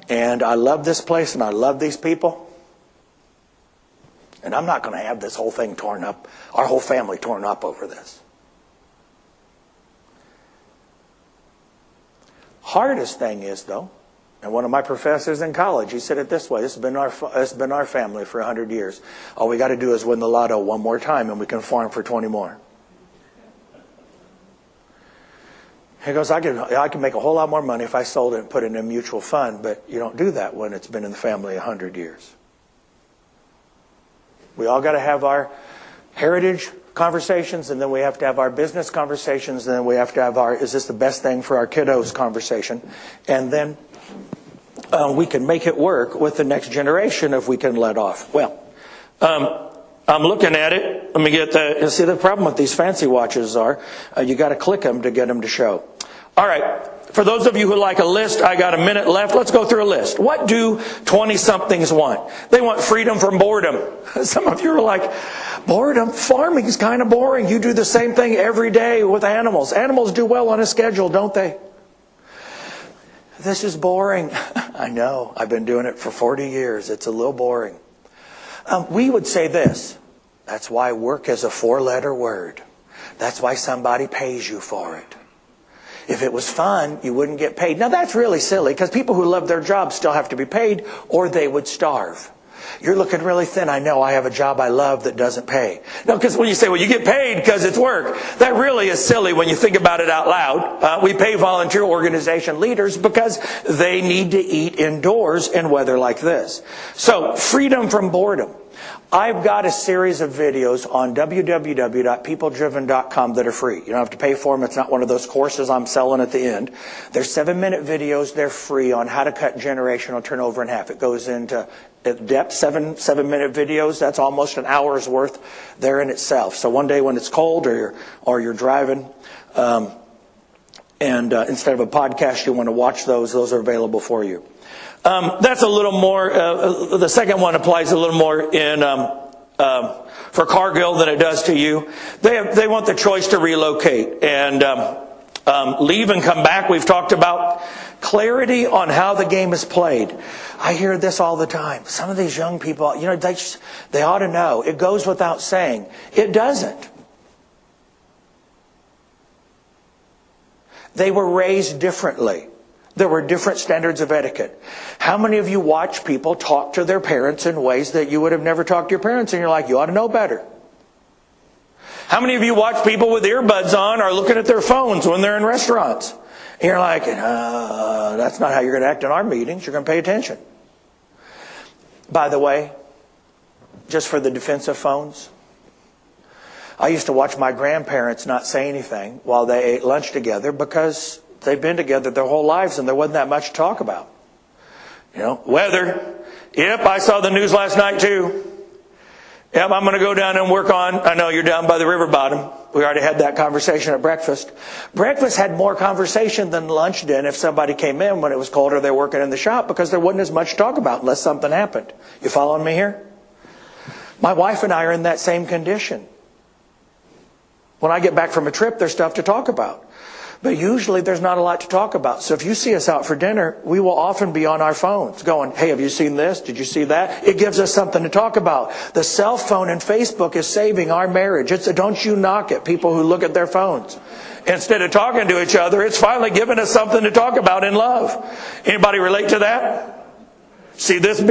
and I love this place and I love these people. And I'm not going to have this whole thing torn up. Our whole family torn up over this. Hardest thing is, though, and one of my professors in college, he said it this way, this has been our family for 100 years. All we got to do is win the lotto one more time and we can farm for 20 more. He goes, I can make a whole lot more money if I sold it and put it in a mutual fund, but you don't do that when it's been in the family 100 years. We all got to have our heritage conversations, and then we have to have our business conversations, and then we have to have our, is this the best thing for our kiddos conversation? And then we can make it work with the next generation if we can let off. Well, I'm looking at it. Let me get the, see, the problem with these fancy watches are you got to click them to get them to show. All right. For those of you who like a list, I got a minute left. Let's go through a list. What do 20-somethings want? They want freedom from boredom. Some of you are like, boredom? Farming is kind of boring. You do the same thing every day with animals. Animals do well on a schedule, don't they? This is boring. I know. I've been doing it for 40 years. It's a little boring. We would say this. That's why work is a 4-letter word. That's why somebody pays you for it. If it was fun, you wouldn't get paid. Now, that's really silly because people who love their job still have to be paid or they would starve. You're looking really thin. I know I have a job I love that doesn't pay. No, because when you say, well, you get paid because it's work, that really is silly when you think about it out loud. We pay volunteer organization leaders because they need to eat indoors in weather like this. So, freedom from boredom. I've got a series of videos on www.peopledriven.com that are free. You don't have to pay for them. It's not one of those courses I'm selling at the end. They're 7-minute videos. They're free on how to cut generational turnover in half. It goes into depth, 7-minute videos. That's almost an hour's worth there in itself. So one day when it's cold or you're driving, instead of a podcast, you want to watch those are available for you. That's a little more, the second one applies a little more for Cargill than it does to you. They want the choice to relocate and leave and come back. We've talked about clarity on how the game is played. I hear this all the time. Some of these young people, they ought to know. It goes without saying. It doesn't. They were raised differently. There were different standards of etiquette. How many of you watch people talk to their parents in ways that you would have never talked to your parents and you're like, you ought to know better? How many of you watch people with earbuds on or looking at their phones when they're in restaurants? And you're like, that's not how you're going to act in our meetings. You're going to pay attention. By the way, just for the defense of phones, I used to watch my grandparents not say anything while they ate lunch together because they've been together their whole lives and there wasn't that much to talk about. You know, weather. Yep, I saw the news last night too. Yep, I'm going to go down and work on, I know you're down by the river bottom. We already had that conversation at breakfast. Breakfast had more conversation than lunch did if somebody came in when it was cold or they're working in the shop because there wasn't as much to talk about unless something happened. You following me here? My wife and I are in that same condition. When I get back from a trip, there's stuff to talk about. But usually there's not a lot to talk about. So if you see us out for dinner, we will often be on our phones going, hey, have you seen this? Did you see that? It gives us something to talk about. The cell phone and Facebook is saving our marriage. It's a don't you knock it, people who look at their phones. Instead of talking to each other, it's finally giving us something to talk about in love. Anybody relate to that? See this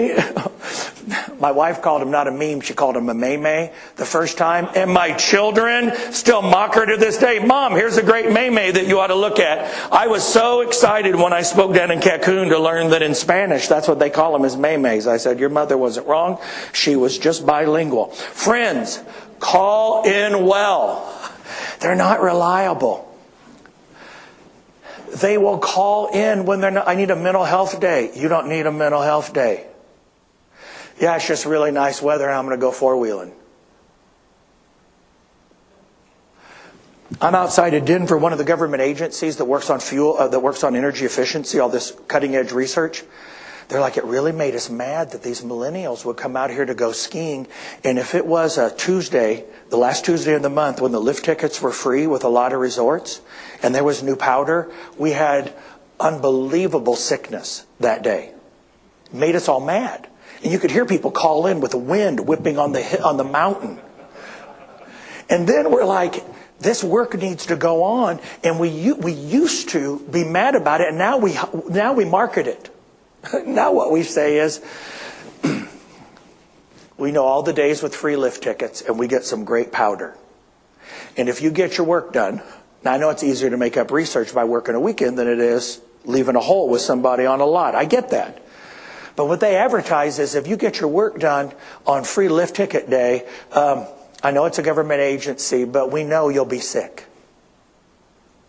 my wife called him not a meme, she called him a meme the first time. And my children still mock her to this day. Mom, here's a great meme that you ought to look at. I was so excited when I spoke down in Cancun to learn that in Spanish, that's what they call them, is memes. I said, your mother wasn't wrong. She was just bilingual. Friends, call in well. They're not reliable. They will call in when they're not. I need a mental health day. You don't need a mental health day. Yeah, it's just really nice weather and I'm going to go four-wheeling. I'm outside of Denver, one of the government agencies that works on fuel, that works on energy efficiency, all this cutting-edge research. They're like, it really made us mad that these millennials would come out here to go skiing. And if it was a Tuesday, the last Tuesday of the month, when the lift tickets were free with a lot of resorts, and there was new powder, we had unbelievable sickness that day. It made us all mad. And you could hear people call in with the wind whipping on the mountain. And then we're like, this work needs to go on. And we used to be mad about it, and now we market it. Now what we say is, we know all the days with free lift tickets and we get some great powder. And if you get your work done, now I know it's easier to make up research by working a weekend than it is leaving a hole with somebody on a lot. I get that. But what they advertise is if you get your work done on free lift ticket day, I know it's a government agency, but we know you'll be sick.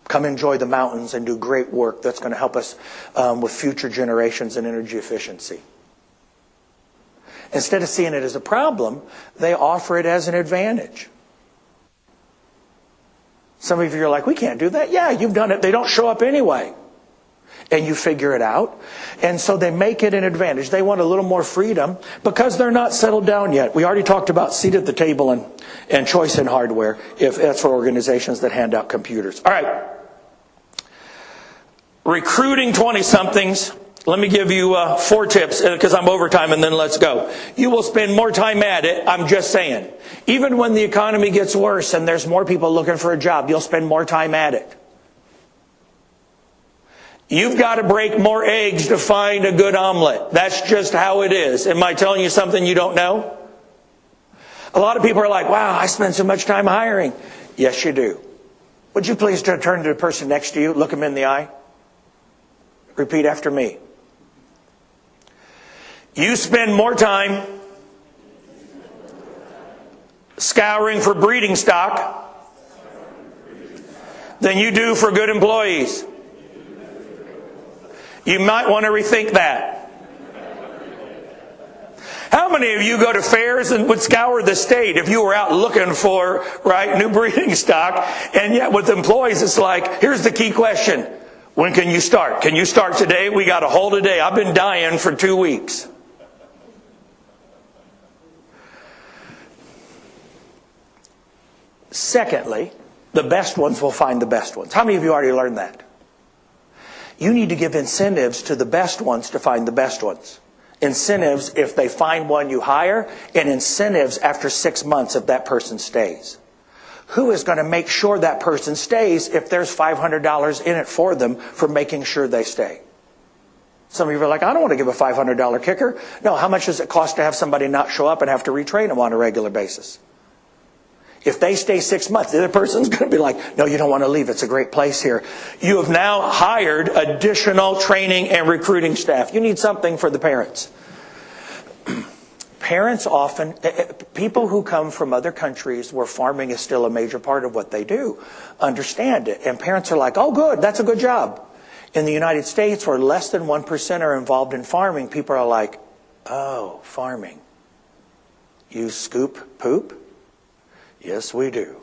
Come enjoy the mountains and do great work that's going to help us with future generations in energy efficiency. Instead of seeing it as a problem, they offer it as an advantage. Some of you are like, we can't do that. Yeah, you've done it. They don't show up anyway. And you figure it out. And so they make it an advantage. They want a little more freedom because they're not settled down yet. We already talked about seat at the table and choice in hardware, if that's for organizations that hand out computers. All right. Recruiting 20-somethings. Let me give you 4 tips because I'm over time, and then let's go. You will spend more time at it. I'm just saying. Even when the economy gets worse and there's more people looking for a job, you'll spend more time at it. You've got to break more eggs to find a good omelet. That's just how it is. Am I telling you something you don't know? A lot of people are like, wow, I spend so much time hiring. Yes, you do. Would you please turn to the person next to you, look them in the eye? Repeat after me. You spend more time scouring for breeding stock than you do for good employees. You might want to rethink that. How many of you go to fairs and would scour the state if you were out looking for, new breeding stock? And yet with employees, it's like, here's the key question. When can you start? Can you start today? We got a hole today. I've been dying for 2 weeks. Secondly, the best ones will find the best ones. How many of you already learned that? You need to give incentives to the best ones to find the best ones. Incentives if they find one you hire, and incentives after 6 months if that person stays. Who is going to make sure that person stays if there's $500 in it for them for making sure they stay? Some of you are like, I don't want to give a $500 kicker. No, how much does it cost to have somebody not show up and have to retrain them on a regular basis? If they stay 6 months, the other person's going to be like, no, you don't want to leave. It's a great place here. You have now hired additional training and recruiting staff. You need something for the parents. Parents often, people who come from other countries where farming is still a major part of what they do, understand it. And parents are like, oh, good, that's a good job. In the United States, where less than 1% are involved in farming, people are like, oh, farming. You scoop poop? Yes, we do.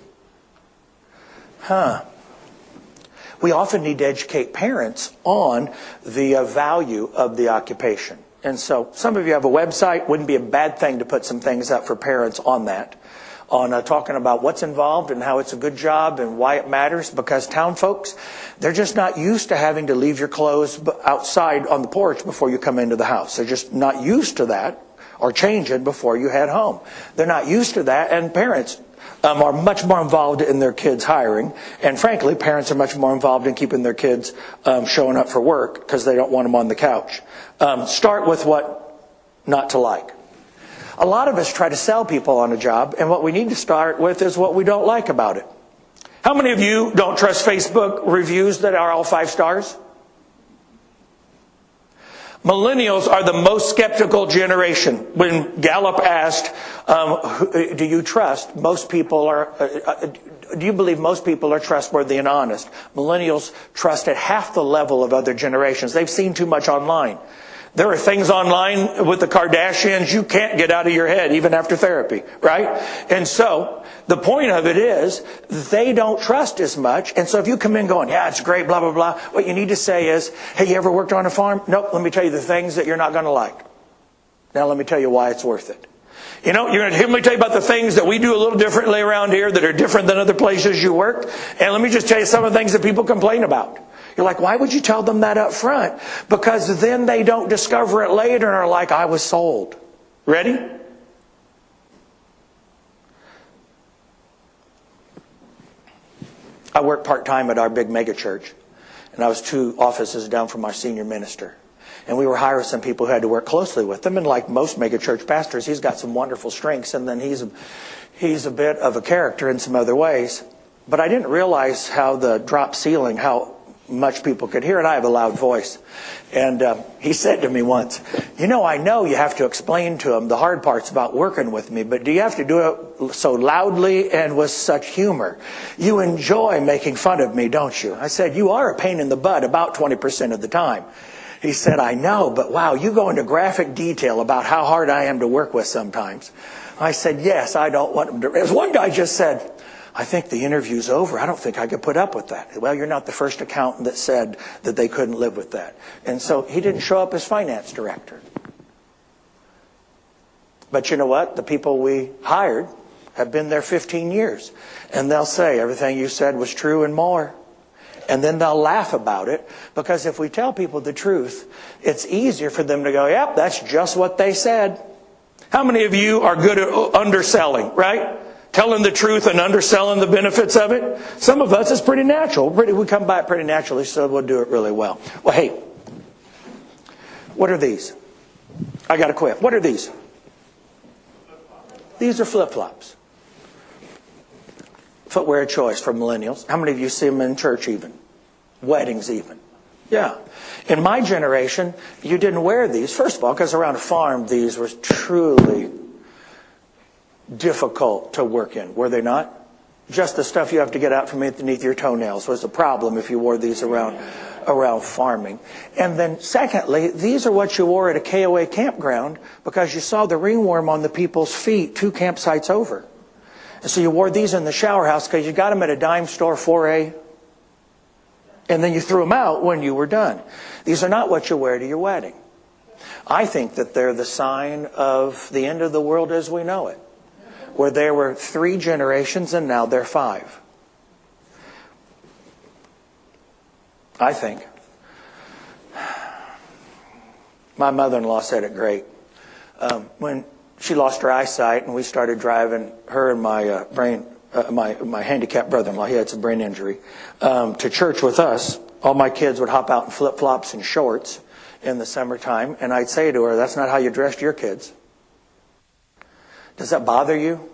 We often need to educate parents on the value of the occupation. And so some of you have a website. Wouldn't be a bad thing to put some things up for parents on that. On talking about what's involved and how it's a good job and why it matters. Because town folks, they're just not used to having to leave your clothes outside on the porch before you come into the house. They're just not used to that, or change it before you head home. They're not used to that, and parents are much more involved in their kids' hiring. And frankly, parents are much more involved in keeping their kids showing up for work because they don't want them on the couch. Start with what not to like. A lot of us try to sell people on a job, and what we need to start with is what we don't like about it. How many of you don't trust Facebook reviews that are all 5 stars? Millennials are the most skeptical generation. When Gallup asked, do you trust? Do you believe most people are trustworthy and honest? Millennials trust at half the level of other generations. They've seen too much online. There are things online with the Kardashians you can't get out of your head, even after therapy, right? And so the point of it is they don't trust as much. And so if you come in going, yeah, it's great, blah, blah, blah, what you need to say is, hey, you ever worked on a farm? Nope, let me tell you the things that you're not going to like. Now let me tell you why it's worth it. You know, you're going to hear me tell you about the things that we do a little differently around here that are different than other places you work. And let me just tell you some of the things that people complain about. You're like, why would you tell them that up front? Because then they don't discover it later and are like, I was sold. Ready? I work part-time at our big mega church. And I was 2 offices down from our senior minister. And we were hiring some people who had to work closely with them. And like most mega church pastors, he's got some wonderful strengths. And then he's a bit of a character in some other ways. But I didn't realize how the drop ceiling, how much people could hear, and I have a loud voice. And he said to me once, you know you have to explain to them the hard parts about working with me, but do you have to do it so loudly and with such humor? You enjoy making fun of me, don't you? I said, you are a pain in the butt about 20% of the time. He said, I know, but wow, you go into graphic detail about how hard I am to work with sometimes. I said, yes, I don't want them to. As one guy just said, I think the interview's over. I don't think I could put up with that. Well, you're not the first accountant that said that they couldn't live with that. And so he didn't show up as finance director. But you know what? The people we hired have been there 15 years. And they'll say everything you said was true and more. And then they'll laugh about it, because if we tell people the truth, it's easier for them to go, yep, that's just what they said. How many of you are good at underselling, right? Telling the truth and underselling the benefits of it. Some of us, it's pretty natural. We come by it pretty naturally, so we'll do it really well. Well, hey, what are these? I got to quit. What are these? These are flip-flops. Footwear choice for millennials. How many of you see them in church even? Weddings even. Yeah. In my generation, you didn't wear these. First of all, because around a farm, these were truly difficult to work in, were they not? Just the stuff you have to get out from underneath your toenails was a problem if you wore these around farming. And then secondly, these are what you wore at a KOA campground, because you saw the ringworm on the people's feet 2 campsites over. And so you wore these in the shower house because you got them at a dime store, 4A, and then you threw them out when you were done. These are not what you wear to your wedding. I think that they're the sign of the end of the world as we know it, where there were 3 generations and now there are 5. I think. My mother-in-law said it great. When she lost her eyesight and we started driving her and my my handicapped brother-in-law, he had some brain injury, to church with us, all my kids would hop out in flip-flops and shorts in the summertime, and I'd say to her, that's not how you dressed your kids. Does that bother you?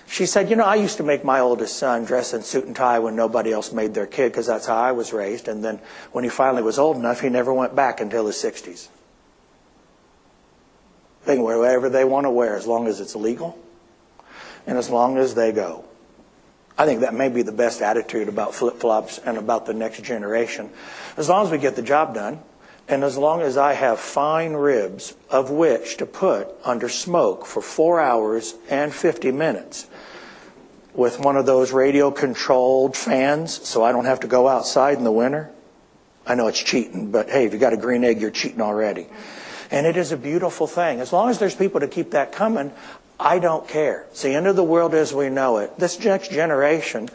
She said, you know, I used to make my oldest son dress in suit and tie when nobody else made their kid because that's how I was raised. And then when he finally was old enough, he never went back until his 60s. They can wear whatever they want to wear as long as it's legal and as long as they go. I think that may be the best attitude about flip-flops and about the next generation. As long as we get the job done, and as long as I have fine ribs of which to put under smoke for 4 hours and 50 minutes with one of those radio-controlled fans so I don't have to go outside in the winter. I know it's cheating, but hey, if you got a green egg, you're cheating already. And it is a beautiful thing. As long as there's people to keep that coming, I don't care. It's the end of the world as we know it. This next generation,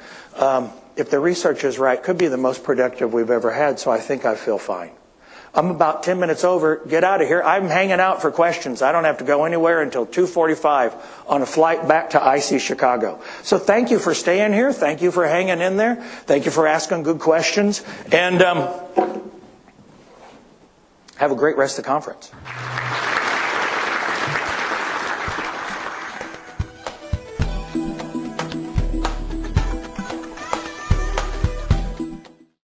if the research is right, could be the most productive we've ever had, so I think I feel fine. I'm about 10 minutes over. Get out of here. I'm hanging out for questions. I don't have to go anywhere until 2:45 on a flight back to icy Chicago. So thank you for staying here. Thank you for hanging in there. Thank you for asking good questions. And have a great rest of the conference.